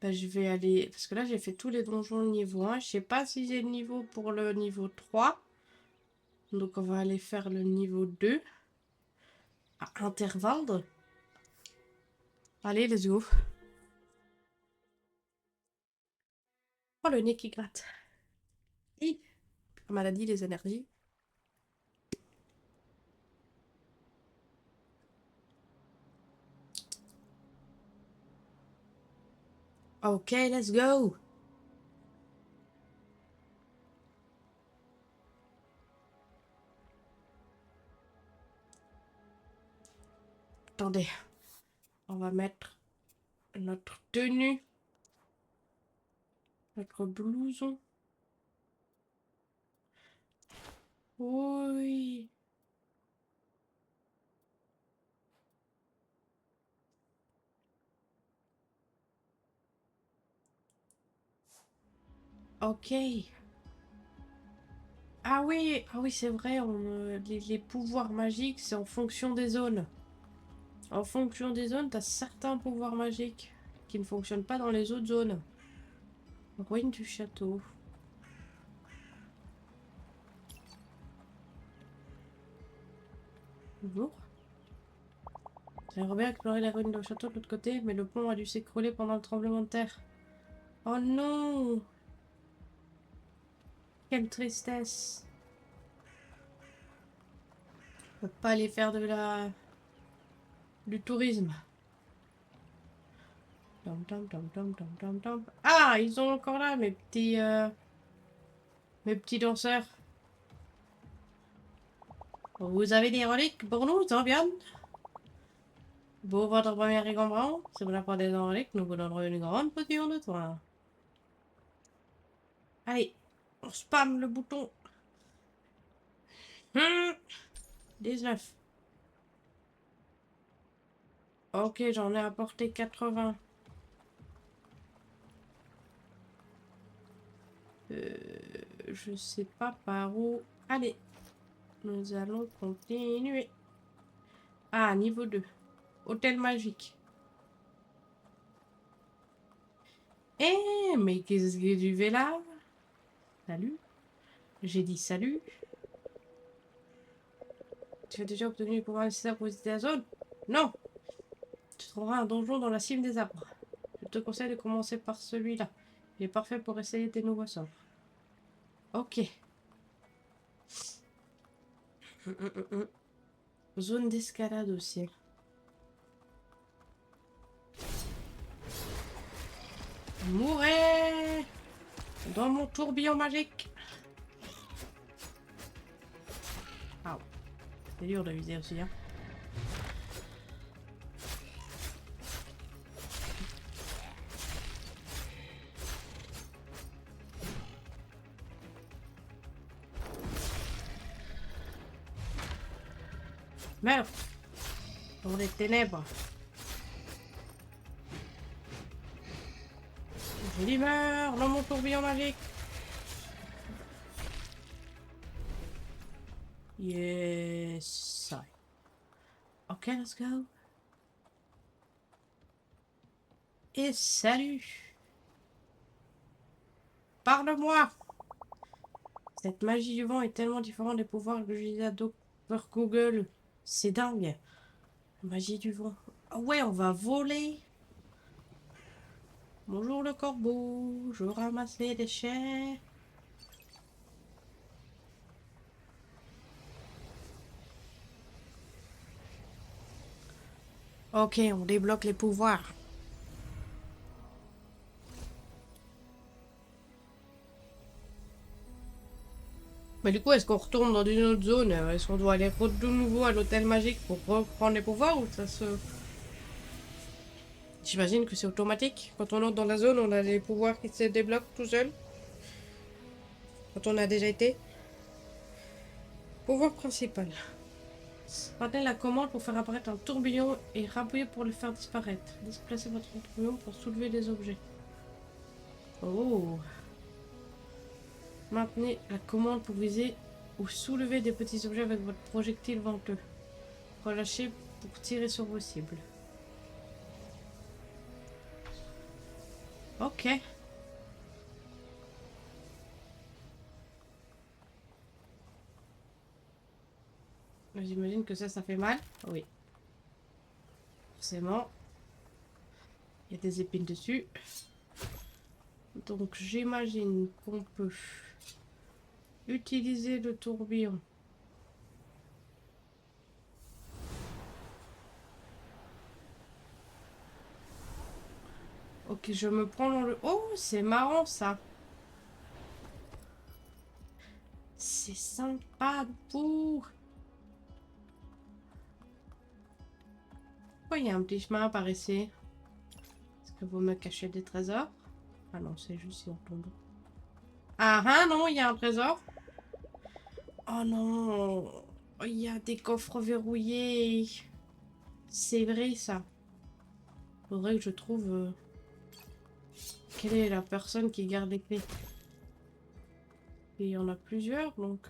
Ben, je vais aller... Parce que là, j'ai fait tous les donjons niveau 1. Je sais pas si j'ai le niveau pour le niveau 3. Donc, on va aller faire le niveau 2. À intervalle. Allez, let's go. Oh, le nez qui gratte. Hi. Maladie, les énergies. Ok, let's go. Attendez. On va mettre notre tenue. Notre blouson. Oui. Ok. Ah oui, c'est vrai, les pouvoirs magiques, c'est en fonction des zones. En fonction des zones, t'as certains pouvoirs magiques qui ne fonctionnent pas dans les autres zones. Ruine du château. Bonjour. J'aimerais bien explorer la ruine du château de l'autre côté, mais le pont a dû s'écrouler pendant le tremblement de terre. Oh non! Quelle tristesse! On peut pas aller faire du tourisme. Tom, tom, tom, tom, tom, tom, tom. Ah, ils sont encore là, mes petits danseurs. Vous avez des reliques pour nous, tant bien? Pour votre première récompense, si vous apportez des reliques, nous vous donnerons une grande potion de soin. Allez, on spam le bouton. 19. Ok, j'en ai apporté 80. Je sais pas par où. Allez, nous allons continuer. Ah, niveau 2. Hôtel magique. Eh, mais qu'est-ce que tu fais là? Salut. J'ai dit salut. Tu as déjà obtenu les pouvoirs nécessaires pour visiter la zone? Non. Tu trouveras un donjon dans la cime des arbres. Je te conseille de commencer par celui-là. Il est parfait pour essayer tes nouveaux sorts. Ok. Zone d'escalade aussi. Mourez dans mon tourbillon magique. Ah, c'est dur de viser aussi, hein. Merde. Dans les ténèbres. Je dis meurs dans mon tourbillon magique. Yes. Ok, let's go. Et salut. Parle-moi. Cette magie du vent est tellement différente des pouvoirs que j'ai à Dr Google. C'est dingue. Magie du vent. Ah ouais, on va voler. Bonjour le corbeau. Je ramasse les déchets. Ok, on débloque les pouvoirs. Mais du coup, est-ce qu'on retourne dans une autre zone? Est-ce qu'on doit aller de nouveau à l'hôtel magique pour reprendre les pouvoirs ou ça se... J'imagine que c'est automatique. Quand on entre dans la zone, on a les pouvoirs qui se débloquent tout seul. Quand on a déjà été. Pouvoir principal. Prenez la commande pour faire apparaître un tourbillon et rappuyez pour le faire disparaître. Déplacez votre tourbillon pour soulever des objets. Oh. Maintenez la commande pour viser ou soulever des petits objets avec votre projectile venteux. Relâchez pour tirer sur vos cibles. Ok. J'imagine que ça fait mal. Oui. Forcément. Il y a des épines dessus. Donc j'imagine qu'on peut utiliser le tourbillon. Ok, je me prends dans le... Oh, c'est marrant ça. C'est sympa pour... Pourquoi il y a un petit chemin par ici? Est-ce que vous me cachez des trésors? Ah non, c'est juste si on tombe. Ah ah non, il y a un trésor. Oh non. Il y a des coffres verrouillés. C'est vrai ça. Faudrait que je trouve... quelle est la personne qui garde les clés? Et il y en a plusieurs, donc...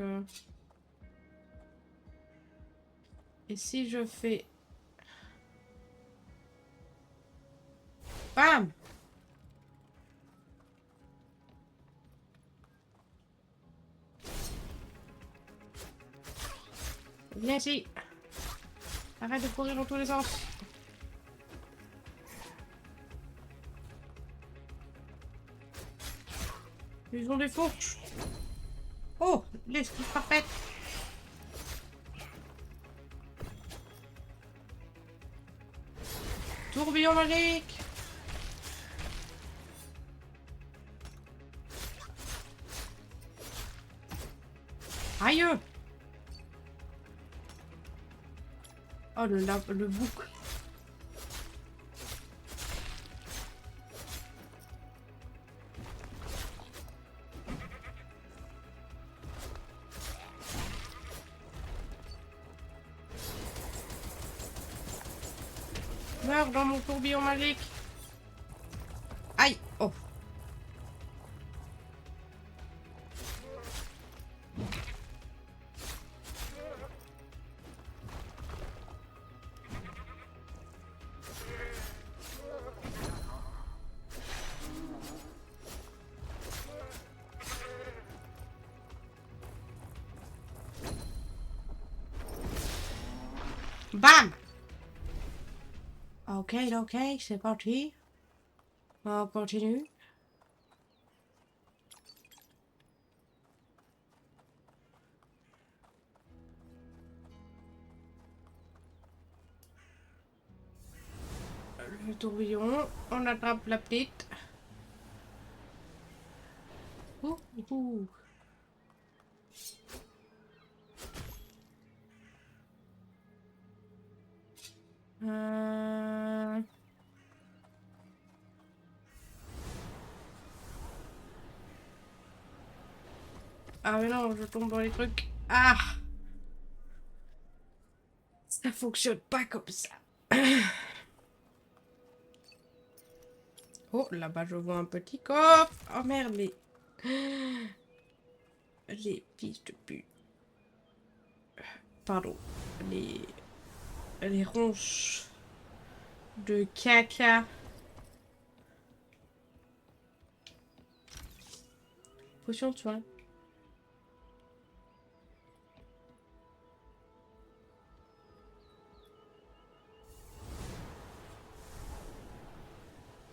Et si je fais... Bam! Viens ici! Arrête de courir dans tous les sens! Ils ont des fourches! Oh! L'esquive parfaite! Tourbillon magique! Aïe! Oh, le bouc! Meurs dans mon tourbillon magique! Aïe! Oh! Bam! Ok, ok, c'est parti. On continue. Le tourbillon, on attrape la petite. Ouh, ouh. Euh... Ah mais non, je tombe dans les trucs. Ah! Ça fonctionne pas comme ça. Oh, là-bas, je vois un petit coffre. Oh merde, les fils de pute. Pardon. Les... Les ronches de caca. Potion de soin.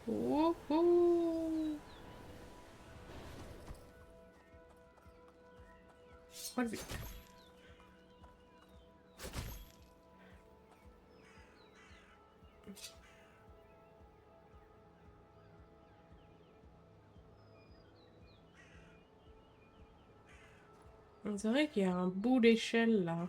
Oh, oh. Relevé. On dirait qu'il y a un bout d'échelle là.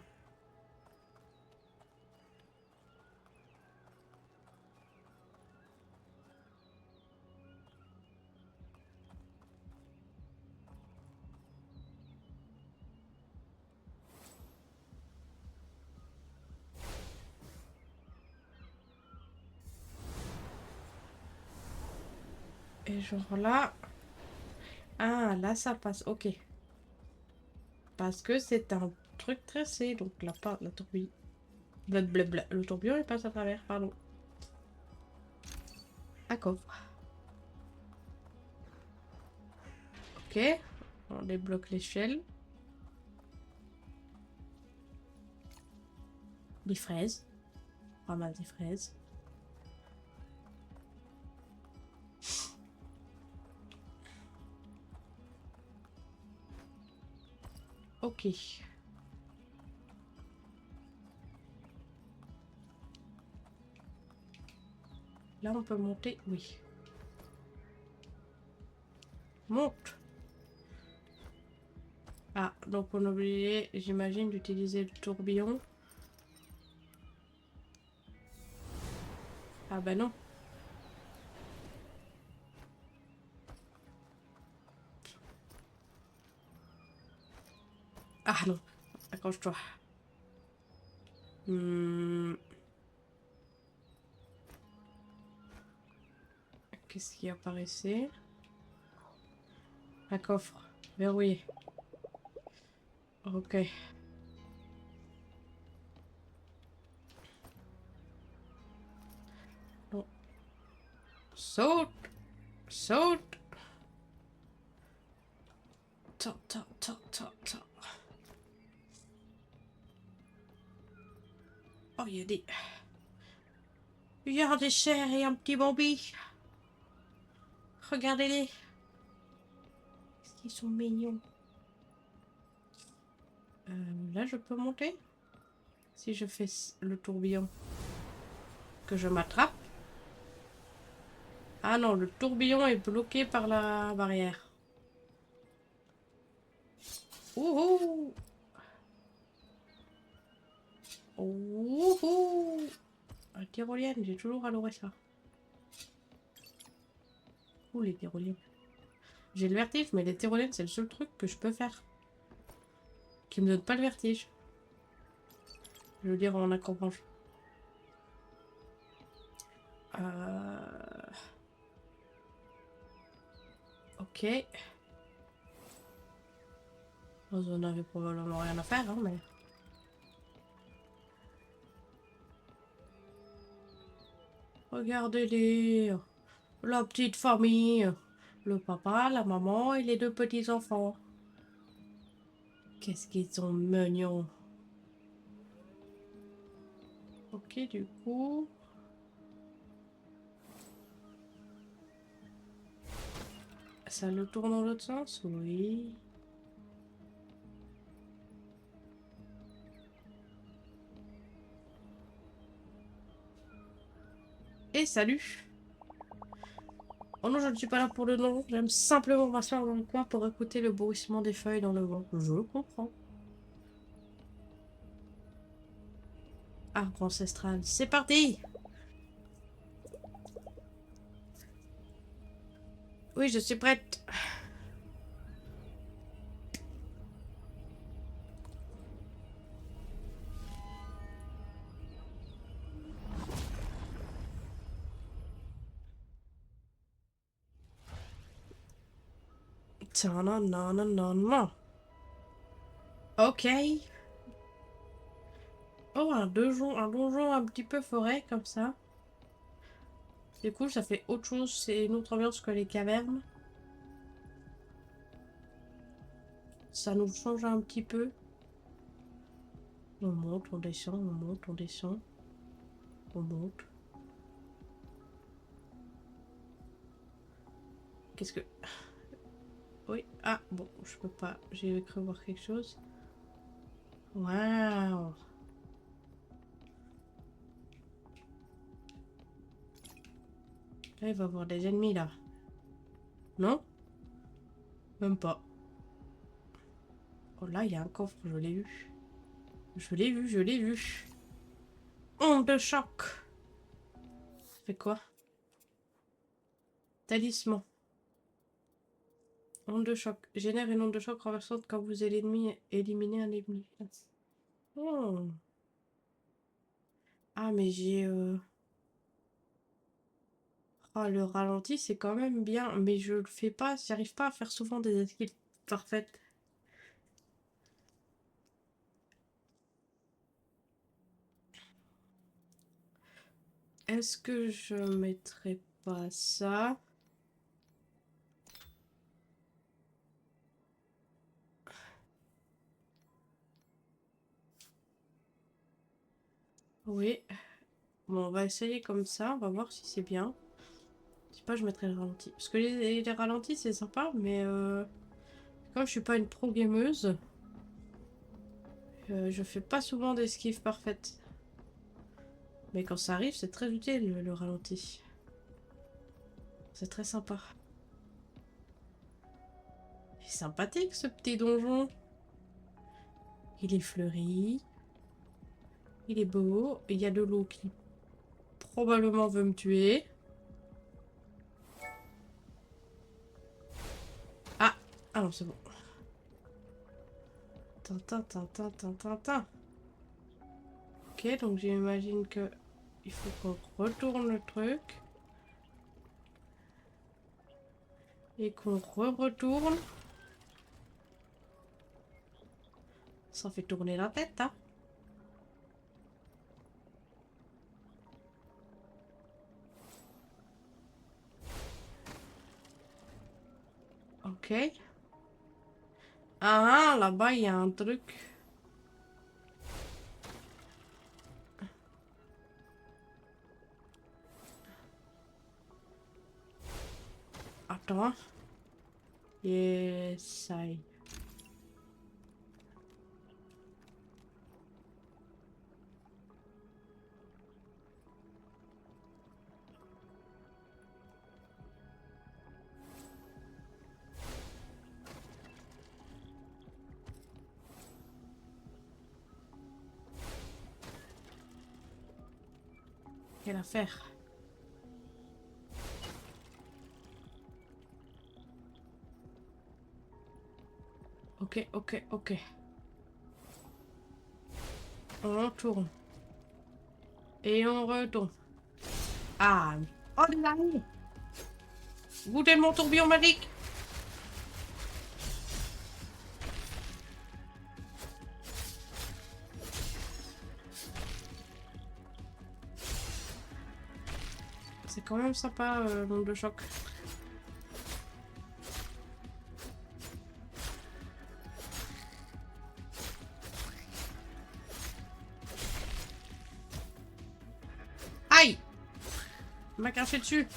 Et genre là... Ah, là, ça passe. Ok. Parce que c'est un truc tressé. Donc là, pas la tourbillon. Blablabla. Le tourbillon, il passe à travers. Pardon. Un coffre. Ok. On débloque l'échelle. Des fraises. On ramasse des fraises. Ok. Là, on peut monter. Oui. Monte. Ah, donc on a oublié, j'imagine, d'utiliser le tourbillon. Ah bah non. Ah non. Accroche-toi. Hmm. Qu'est-ce qui apparaissait? Un coffre. Verrouillé. Ok. Non. Saute. Saute. Attends, attends, attends, attends, attends. Oh, il y a des... Il y a des chairs et un petit Bambi. Regardez-les. Est-ce qu'ils sont mignons? Là, je peux monter? Si je fais le tourbillon. Que je m'attrape? Ah non, le tourbillon est bloqué par la barrière. Ouhou! Ouhou! La tyrolienne, j'ai toujours adoré ça. Ouh, les tyroliennes. J'ai le vertige, mais les tyroliennes, c'est le seul truc que je peux faire. Qui me donne pas le vertige. Je veux dire, en accrochage. Ok. Vous n'avez probablement rien à faire, hein, mais... Regardez-les. La petite famille. Le papa, la maman et les deux petits-enfants. Qu'est-ce qu'ils sont mignons. Ok, du coup... Ça le tourne dans l'autre sens? Oui. Et salut! Oh non, je ne suis pas là pour le nom. J'aime simplement m'asseoir dans le coin pour écouter le bruissement des feuilles dans le vent. Je comprends. Arbre ancestral, c'est parti! Oui, je suis prête. Non, non, non, non, non, non. Ok. Oh, un donjon un petit peu forêt, comme ça. C'est cool, ça fait autre chose. C'est une autre ambiance que les cavernes. Ça nous change un petit peu. On monte, on descend, on monte, on descend. On monte. Qu'est-ce que... Oui. Ah, bon, je peux pas. J'ai cru voir quelque chose. Waouh. Là, il va y avoir des ennemis, là. Non? Même pas. Oh, là, il y a un coffre, je l'ai vu. Je l'ai vu, je l'ai vu. Onde de choc. Ça fait quoi? Talisman. Onde de choc. Génère une onde de choc renversante quand vous éliminez un ennemi. Oh. Ah, mais j'ai... Oh, le ralenti, c'est quand même bien, mais je le fais pas, j'arrive pas à faire souvent des esquives parfaites. Est-ce que je mettrais pas ça? Oui. Bon, on va essayer comme ça, on va voir si c'est bien. Je sais pas, je mettrai le ralenti. Parce que les ralentis, c'est sympa, mais comme je suis pas une pro gameuse, je fais pas souvent d'esquives parfaites. Mais quand ça arrive, c'est très utile, le ralenti. C'est très sympa. Il est sympathique, ce petit donjon. Il est fleuri. Il est beau. Il y a de l'eau qui probablement veut me tuer. Ah! Ah non, c'est bon. Tintin, tintin, tintin, tintin. Ok, donc j'imagine que il faut qu'on retourne le truc. Et qu'on re-retourne. Ça fait tourner la tête, hein. Ok. Ah, là-bas, il y a un truc. Attends. Essaye. Quelle affaire. Ok, ok, ok. On tourne. Et on retourne. Ah. Oh là là. Goûtez de mon tourbillon magique. C'est quand même sympa, l'onde de choc. Aïe! Il m'a craché dessus.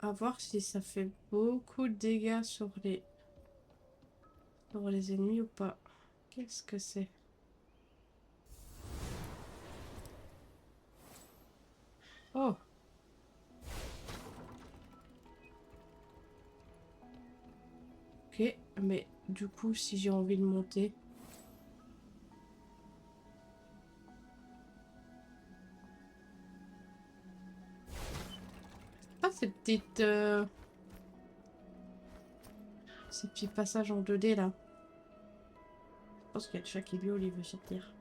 À voir si ça fait beaucoup de dégâts sur les ennemis ou pas. Qu'est-ce que c'est? Oh! Ok, mais du coup, si j'ai envie de monter... Ah, ces petits passages en 2D là. Je pense qu'il y a le chat qui miaule, il veut sortir.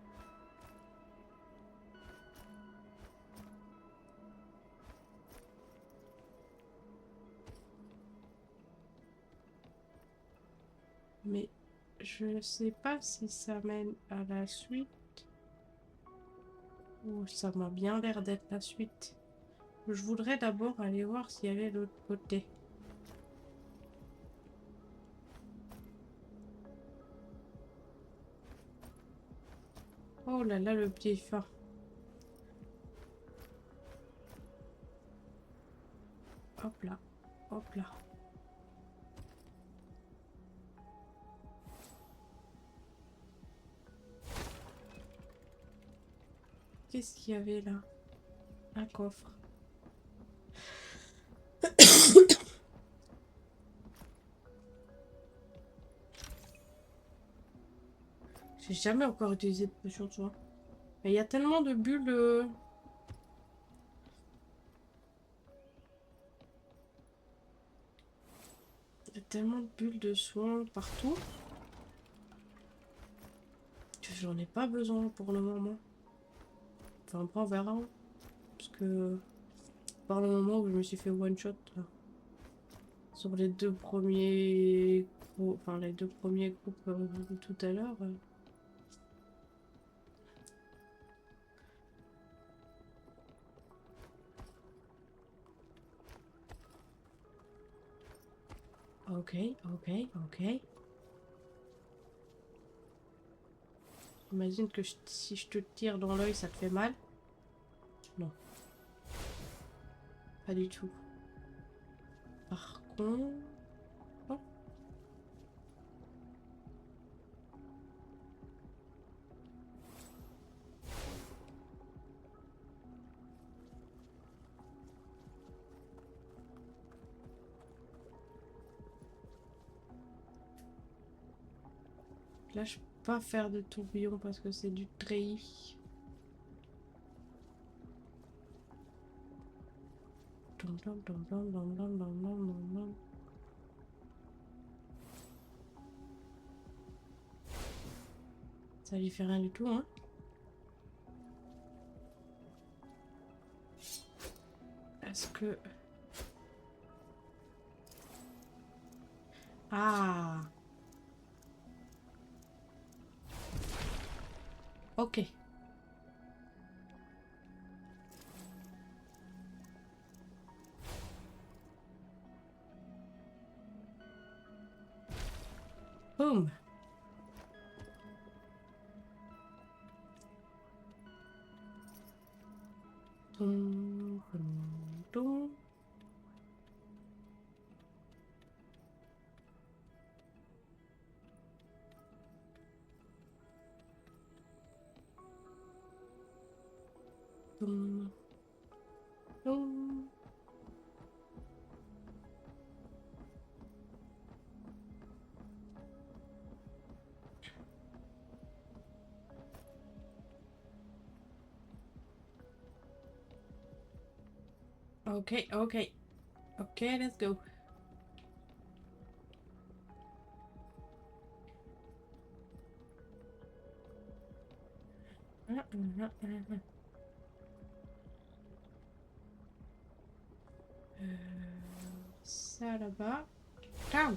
Mais je sais pas si ça mène à la suite. Ou ça m'a bien l'air d'être la suite. Je voudrais d'abord aller voir s'il y avait l'autre côté. Oh là là, le petit phare. Hop là, hop là. Qu'est-ce qu'il y avait là? Un coffre. J'ai jamais encore utilisé de potion de soin. Mais il y a tellement de bulles. Il y a tellement de bulles de soin partout. Que j'en ai pas besoin pour le moment. Enfin, après, on verra. Hein. Parce que... Par le moment où je me suis fait one shot, là. Sur les deux premiers... Enfin, les deux premiers groupes de tout à l'heure. Ok, ok, ok. Imagine que si je te tire dans l'œil, ça te fait mal. Non, pas du tout. Par contre... Oh. Là, je peux pas faire de tourbillon parce que c'est du treillis. Ça lui fait rien du tout, hein. Est-ce que... Ah, ok. Boum. Toum, toum, toum. Toum, toum. Ok, ok. Ok, let's go. Ça là-bas. Calme.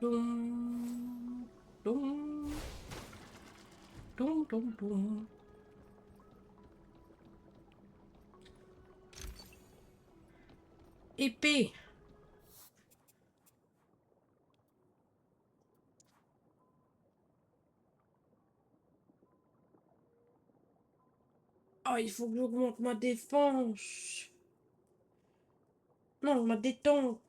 Doum, doum, doum, doum, doum. Épée. Oh, il faut que j'augmente ma défense. Non, ma détente.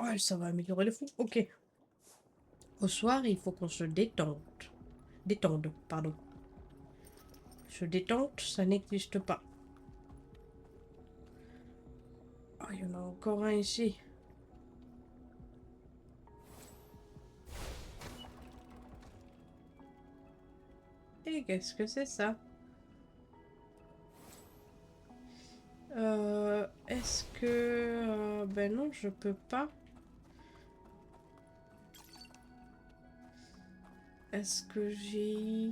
Oh, ça va améliorer le fou. Ok. Au soir, il faut qu'on se détende. Détende, pardon. Se détente, ça n'existe pas. Oh, il y en a encore un ici. Et qu'est-ce que c'est ça? Est-ce que... ben non, je peux pas. Est-ce que j'ai...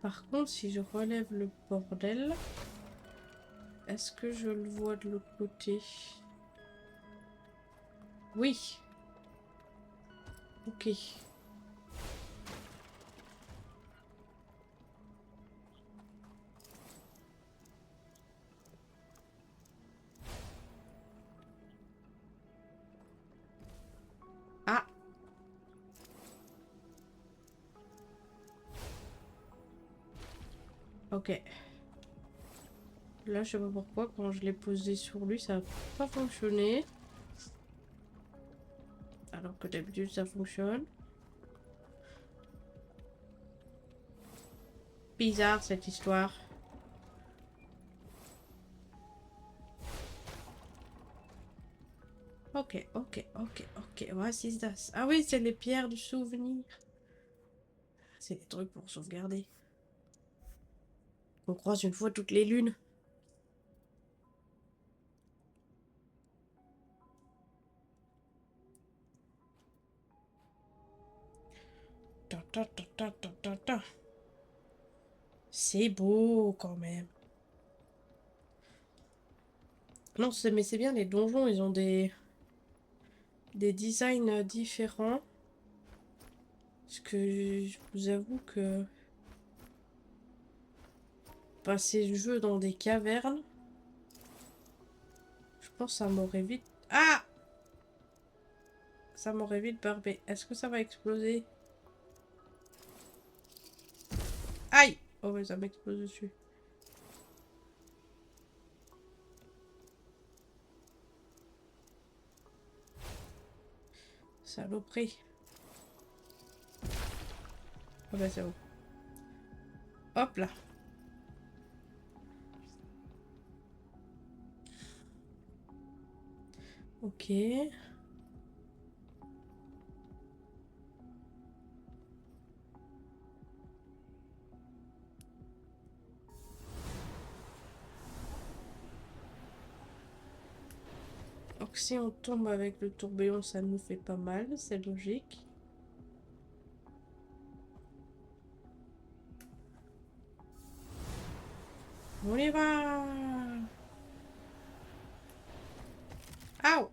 Par contre, si je relève le bordel, est-ce que je le vois de l'autre côté? Oui. Ok. Ah. Ok. Là, je sais pas pourquoi, quand je l'ai posé sur lui, ça n'a pas fonctionné. Alors que d'habitude, ça fonctionne. Bizarre, cette histoire. Ok, ok, ok, ok. Voici ça. Ah oui, c'est les pierres du souvenir. C'est des trucs pour sauvegarder. On croise une fois toutes les lunes. Ta, ta, ta, ta, ta, ta, ta. C'est beau quand même. Non, mais c'est bien, les donjons, ils ont des designs différents. Parce que je vous avoue que passer le jeu dans des cavernes, je pense que ça m'aurait vite... Ah! Ça m'aurait vite barbé. Est-ce que ça va exploser? Aïe! Oh ouais, ça m'explose dessus. Saloperie. Ah bah c'est bon. Hop là. Ok. Donc si on tombe avec le tourbillon, ça nous fait pas mal, c'est logique. On y va! Aouh!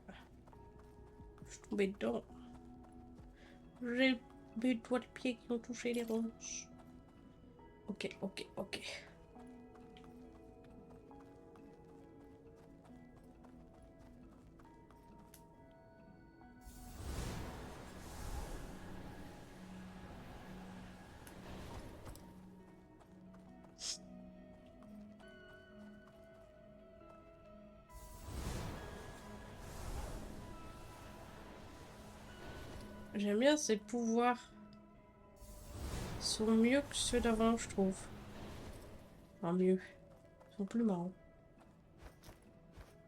Je suis tombée dedans. J'ai mes doigts de pied qui ont touché les ronces. Ok, ok, ok. J'aime bien ces pouvoirs. Ils sont mieux que ceux d'avant, je trouve. Enfin, mieux. Ils sont plus marrants.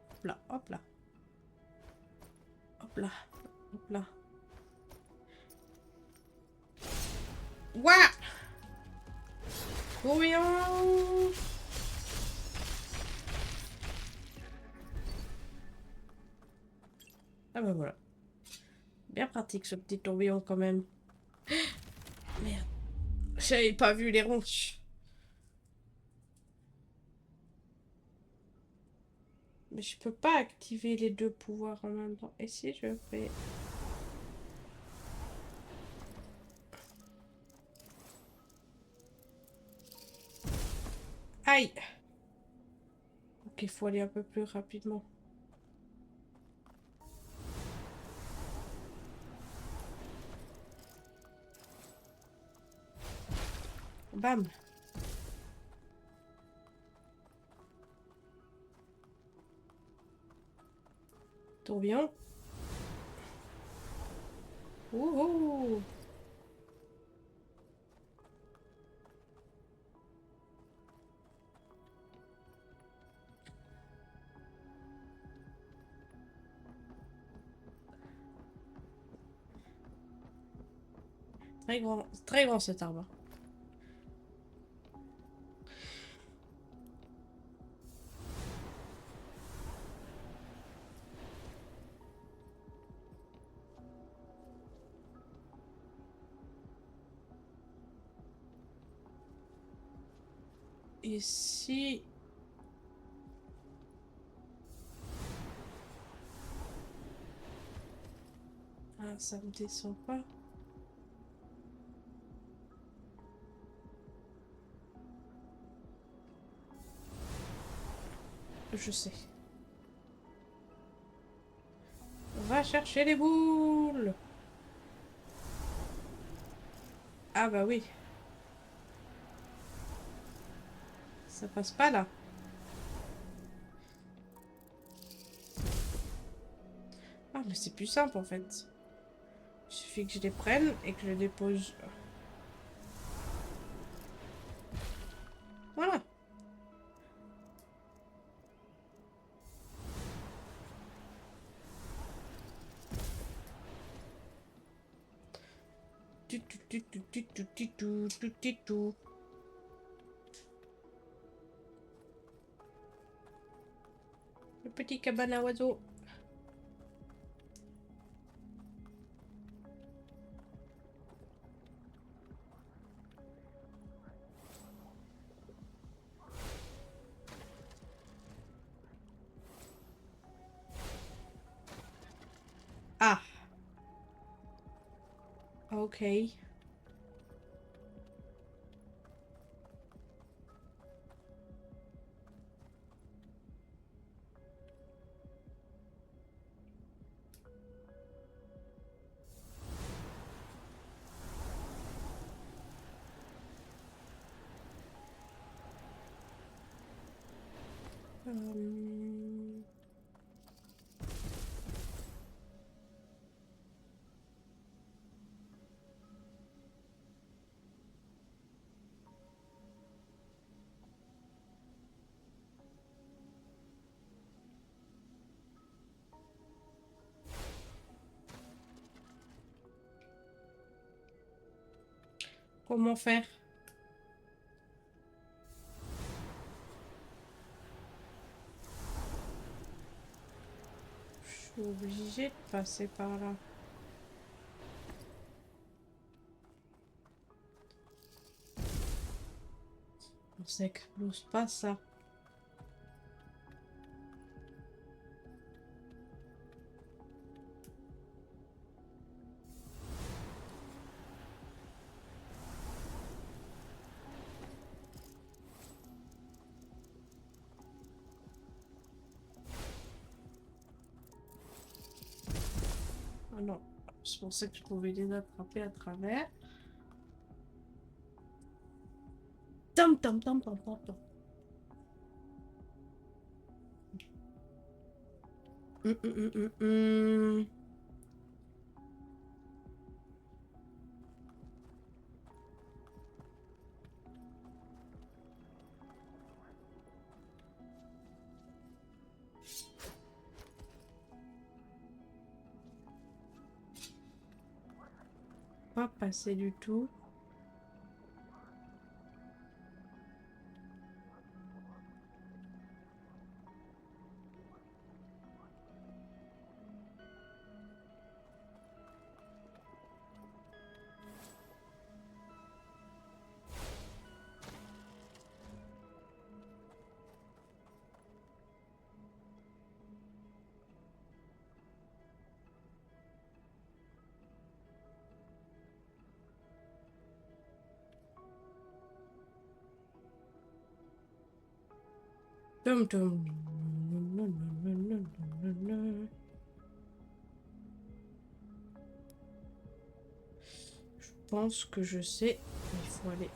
Hop là, hop là. Hop là, hop là. Ouah! Tourbillon! Ah bah voilà. Bien pratique ce petit tourbillon quand même. Merde. J'avais pas vu les ronces. Mais je peux pas activer les deux pouvoirs en même temps. Et si je fais... Aïe! Ok, il faut aller un peu plus rapidement. Bam! Tourbillon. Wouhou! Très grand cet arbre. Et si... Ah, ça me descend pas. Je sais. Va chercher les boules! Ah bah oui. Ça passe pas là. Ah, mais c'est plus simple en fait. Il suffit que je les prenne et que je les dépose. Voilà. Le petit cabane à oiseaux. Ah. Ok. Euh, Comment faire? Je suis obligée de passer par là. On s'explose pas ça. Ah non. Je pensais que je pouvais les attraper à travers. Tam tam tam tam tam tam. Hum, hum, hum, hum, hum. Pas passer du tout. Tum tum. Je pense que je sais. Il faut aller.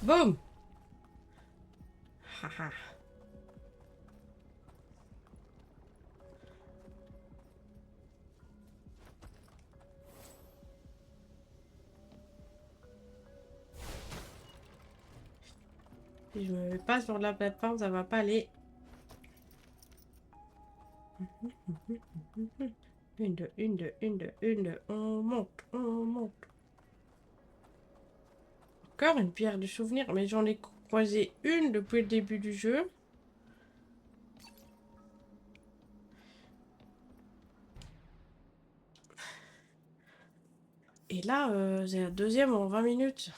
Boum! Haha. Si je me mets pas sur la plateforme, ça va pas aller. Une, deux, une, deux, une, deux, une, deux. On monte, on monte. Encore une pierre de souvenir, mais j'en ai croisé une depuis le début du jeu. Et là, c'est la deuxième en 20 minutes.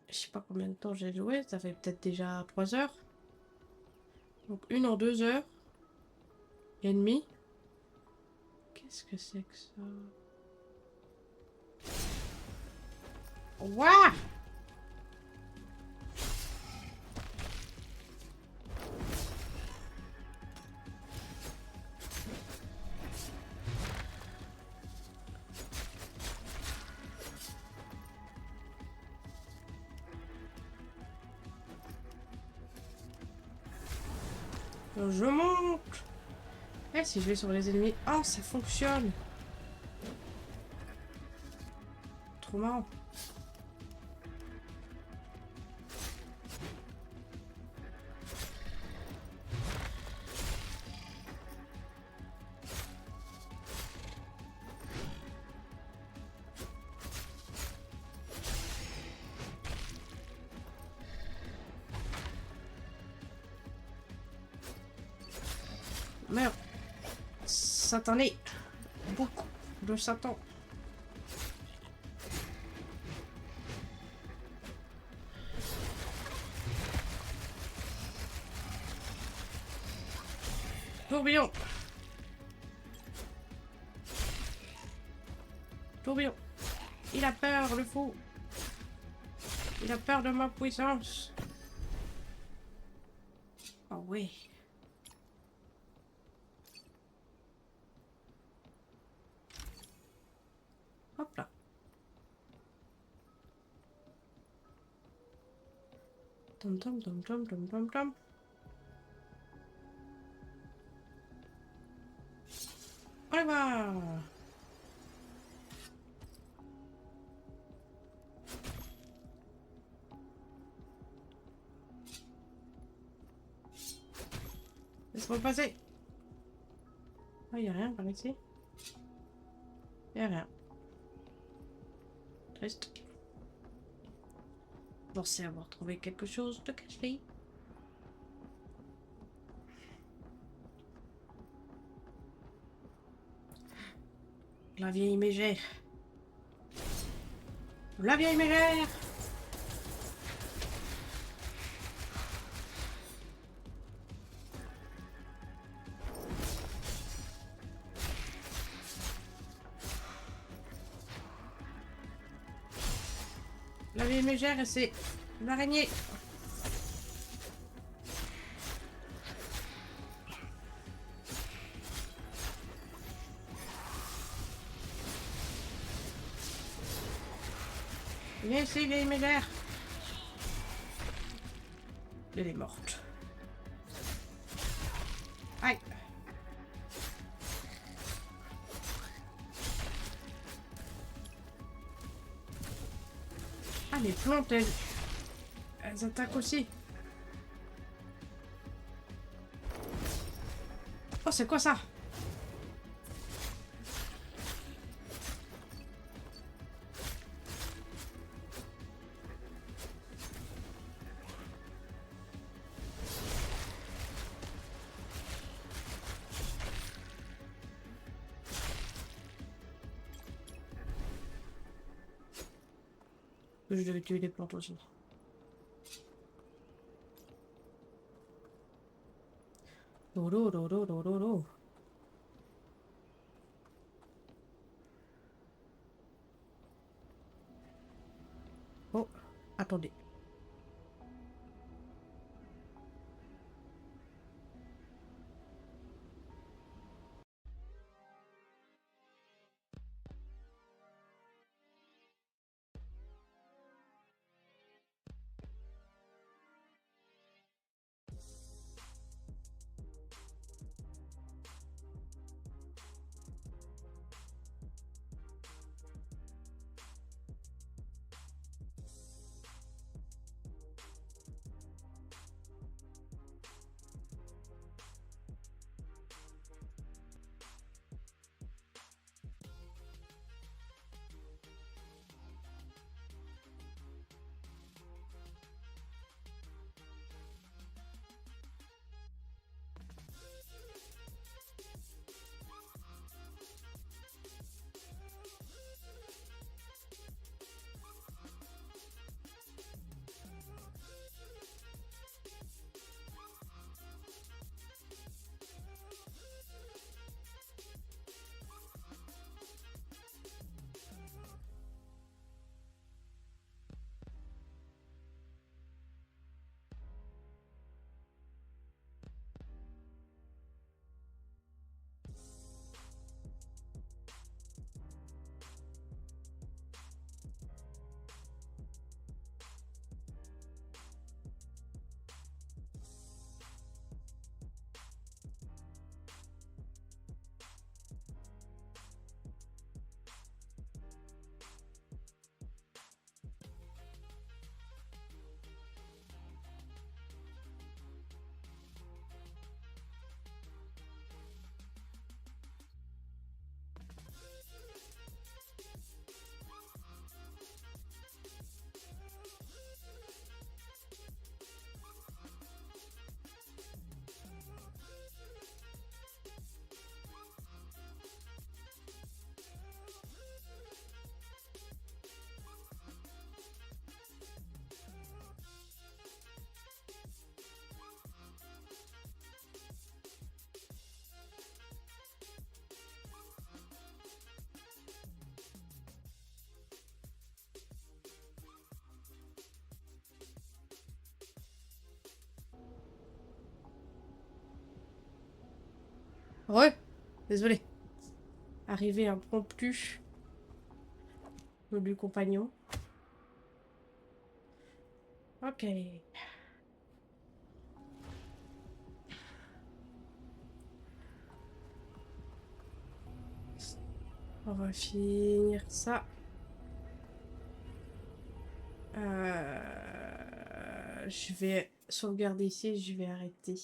Je sais pas combien de temps j'ai joué, ça fait peut-être déjà 3 heures. Donc une en 2 heures et demie. Qu'est-ce que c'est que ça? Ouah! Je monte. Et si je vais sur les ennemis... Oh, ça fonctionne. Trop marrant. Merde. Satané. Beaucoup de Satan. Tourbillon. Tourbillon. Il a peur, le fou. Il a peur de ma puissance. Oh oui. Hop là. Tom tom tom tom tom tom tom. On y va. Laisse-moi passer. Ah, y a rien par ici. Y a rien. Triste. Pensez avoir trouvé quelque chose de caché. La vieille mégère. La vieille mégère. La vieille mégère et c'est l'araignée. Viens ici, vieille mégère. Elle est morte. Aïe. Ah, les plantes, elles attaquent aussi. Oh, c'est quoi ça? Je devais tuer les plantes aussi. Lolo, lolo, lolo, lolo. Oh, attendez. Ouais, désolé. Arrivé impromptu. Du compagnon. Ok. On va finir ça. Je vais sauvegarder ici, je vais arrêter.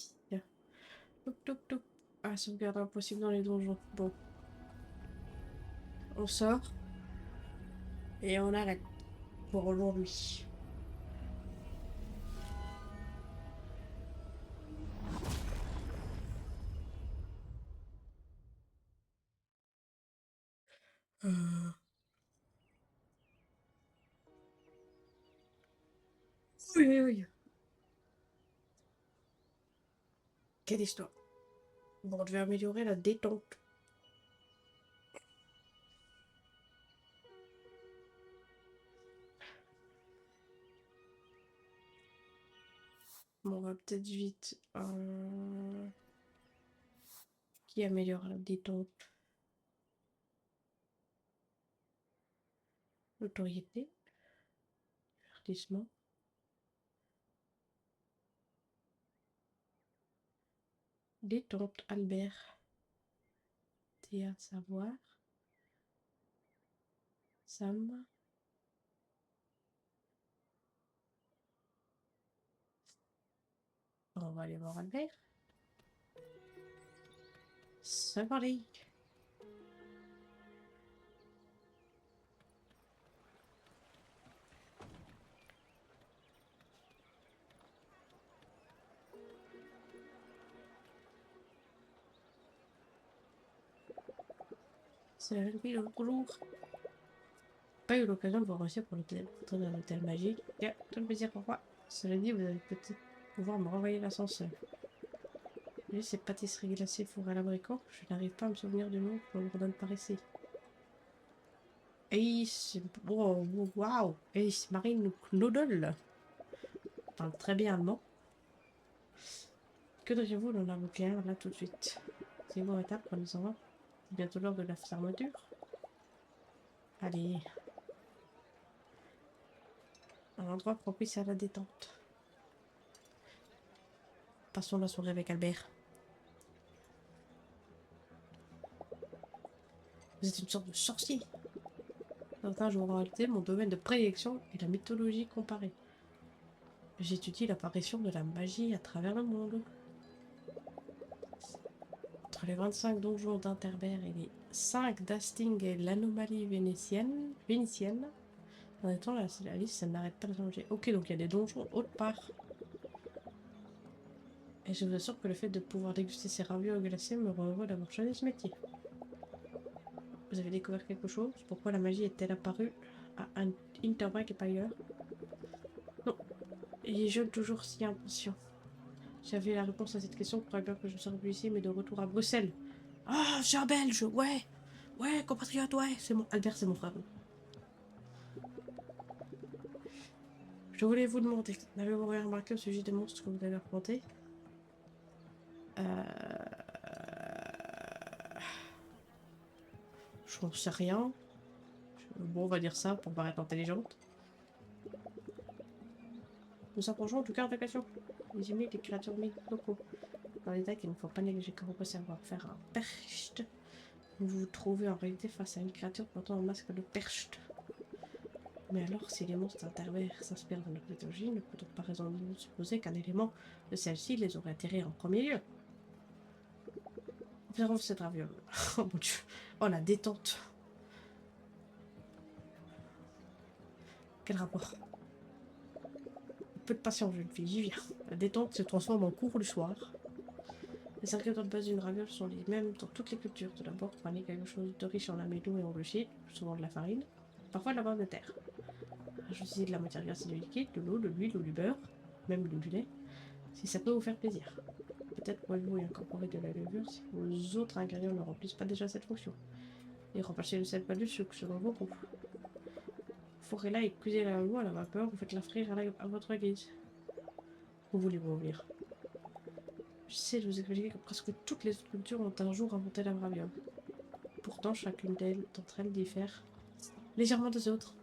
Touc, touc, touc. Ah, sauvegarde impossible dans les donjons. Bon, on sort et on arrête pour aujourd'hui. Euh, Oui, oui, oui. Quelle histoire. Bon, on devait améliorer la détente. Bon, on va peut-être vite. Qui améliore la détente? Notoriété, divertissement, détente, Albert. Théa, savoir. Sam. On va aller voir Albert. C'est parti. C'est la vie l'autre jour. Pas eu l'occasion de vous remercier pour l'hôtel, dans l'hôtel magique. Bien, tout le plaisir pour moi. Cela dit, vous allez peut-être pouvoir me renvoyer l'ascenseur. Mais ces pâtisseries glacées four à l'abricot, je n'arrive pas à me souvenir du nom qu'on leur donne par ici. Ace, wow, wow, Ace Marine Noodle. Parle très bien allemand. Que diriez-vous d'en invoquer un là tout de suite? C'est bon étape, prenez-en un. C'est bientôt l'heure de la fermeture. Allez. Un endroit propice à la détente. Passons la soirée avec Albert. Vous êtes une sorte de sorcier. Certains jours en réalité, mon domaine de prédilection est la mythologie comparée. J'étudie l'apparition de la magie à travers le monde. Entre les 25 donjons d'Interberg et les 5 d'Hasting et l'anomalie vénitienne, en étant la liste, ça n'arrête pas de changer. Ok, donc il y a des donjons autre part. Et je vous assure que le fait de pouvoir déguster ces ravioles glacés me rend heureux d'avoir choisi ce métier. Vous avez découvert quelque chose? Pourquoi la magie est-elle apparue à Interberg et pas ailleurs? Non, il est jeune toujours si impatient. J'avais la réponse à cette question, pour bien que je serais plus ici, mais de retour à Bruxelles. Ah, c'est un Belge, ouais! Ouais, compatriote, ouais! C'est mon... Albert, c'est mon frère. Je voulais vous demander, n'avez-vous rien remarqué au sujet des monstres que vous avez affrontés? Je n'en sais rien. Bon, on va dire ça pour paraître intelligente. Nous approchons en tout cas de la question. Les humains et les créatures locaux. Dans les qu'il ne faut pas négliger quand on peut savoir faire un percht. Vous vous trouvez en réalité face à une créature portant un masque de percht. Mais alors, si les monstres intermédiaires s'inspirent de notre mythologie, ne peut-on pas raisonnablement supposer qu'un élément de celle-ci les aurait atterrés en premier lieu? Observons cette raviole. Oh mon dieu. Oh la détente. Quel rapport? Un peu de patience, jeune fille, j'y viens. La détente se transforme en cours du soir. Les ingrédients de base d'une raviole sont les mêmes dans toutes les cultures. Tout d'abord, prenez quelque chose de riche en amidon et en glucides, souvent de la farine, parfois de la barre de terre. Ajoutez de la matière grasse et du liquide, de l'eau, de l'huile ou du beurre, même du lait, si ça peut vous faire plaisir. Peut-être pourrez-vous y incorporer de la levure si vos autres ingrédients ne remplissent pas déjà cette fonction. Et remplacez le sel pas du sucre selon vos goûts. Fourrez-la et cuisez la à la vapeur, vous faites la frire à votre guise. Où voulez-vous en venir? J'essaie de vous expliquer que presque toutes les autres cultures ont un jour inventé la raviole. Pourtant, chacune d'entre elles diffère légèrement des autres.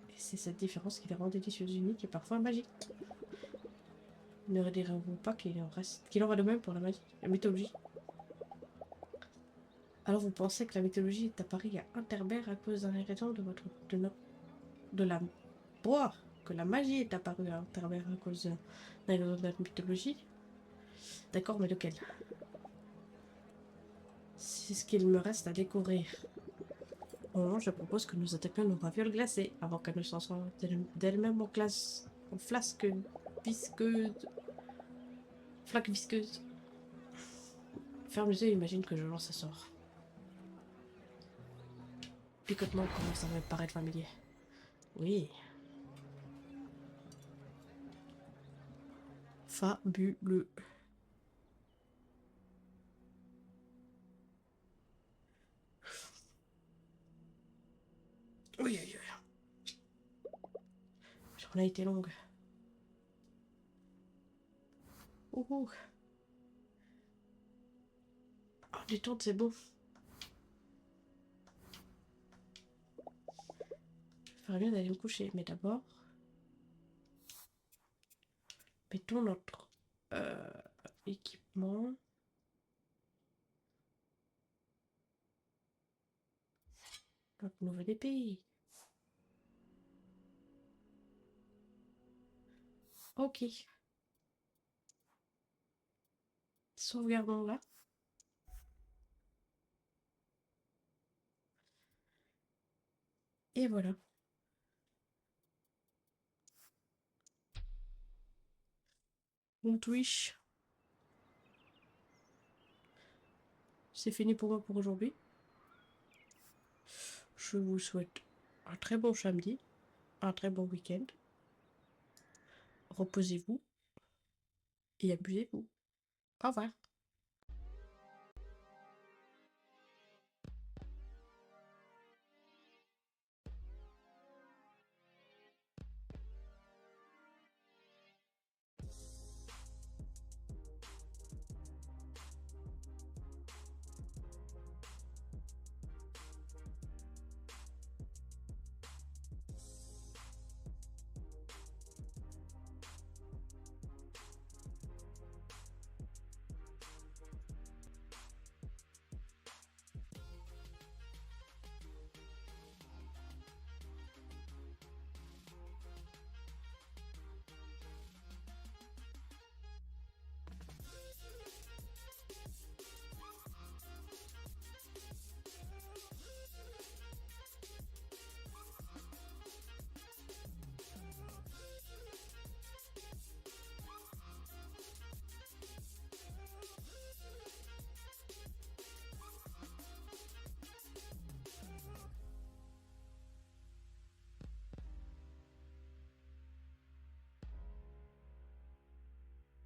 Et c'est cette différence qui les rend délicieuses, uniques et parfois magiques. Ne direz-vous pas qu'il en va de même pour la magie, la mythologie? Alors vous pensez que la mythologie est apparue à Interberg à cause d'un ingrédient de la bois, que la magie est apparue à Interberg à cause d'un ingrédient de la mythologie? D'accord, mais lequel? C'est ce qu'il me reste à découvrir. Au moment, je propose que nous attaquions nos ravioles glacées avant qu'elles ne s'en sortent d'elles-mêmes en flasque visqueuse. Flaque visqueuse. Ferme les yeux et imagine que je lance un sort. Picotement commence à me paraître familier. Oui. Fabuleux. Oui, oui, oui. J'en ai été longue. Ouh. Oh, détente, c'est bon. Je ferais bien d'aller me coucher, mais d'abord, mettons notre équipement. Notre nouvelle épée. Ok. Sauvegardons là. Et voilà. On Twitch. C'est fini pour moi pour aujourd'hui. Je vous souhaite un très bon samedi, un très bon week-end. Reposez-vous et amusez-vous. Au revoir.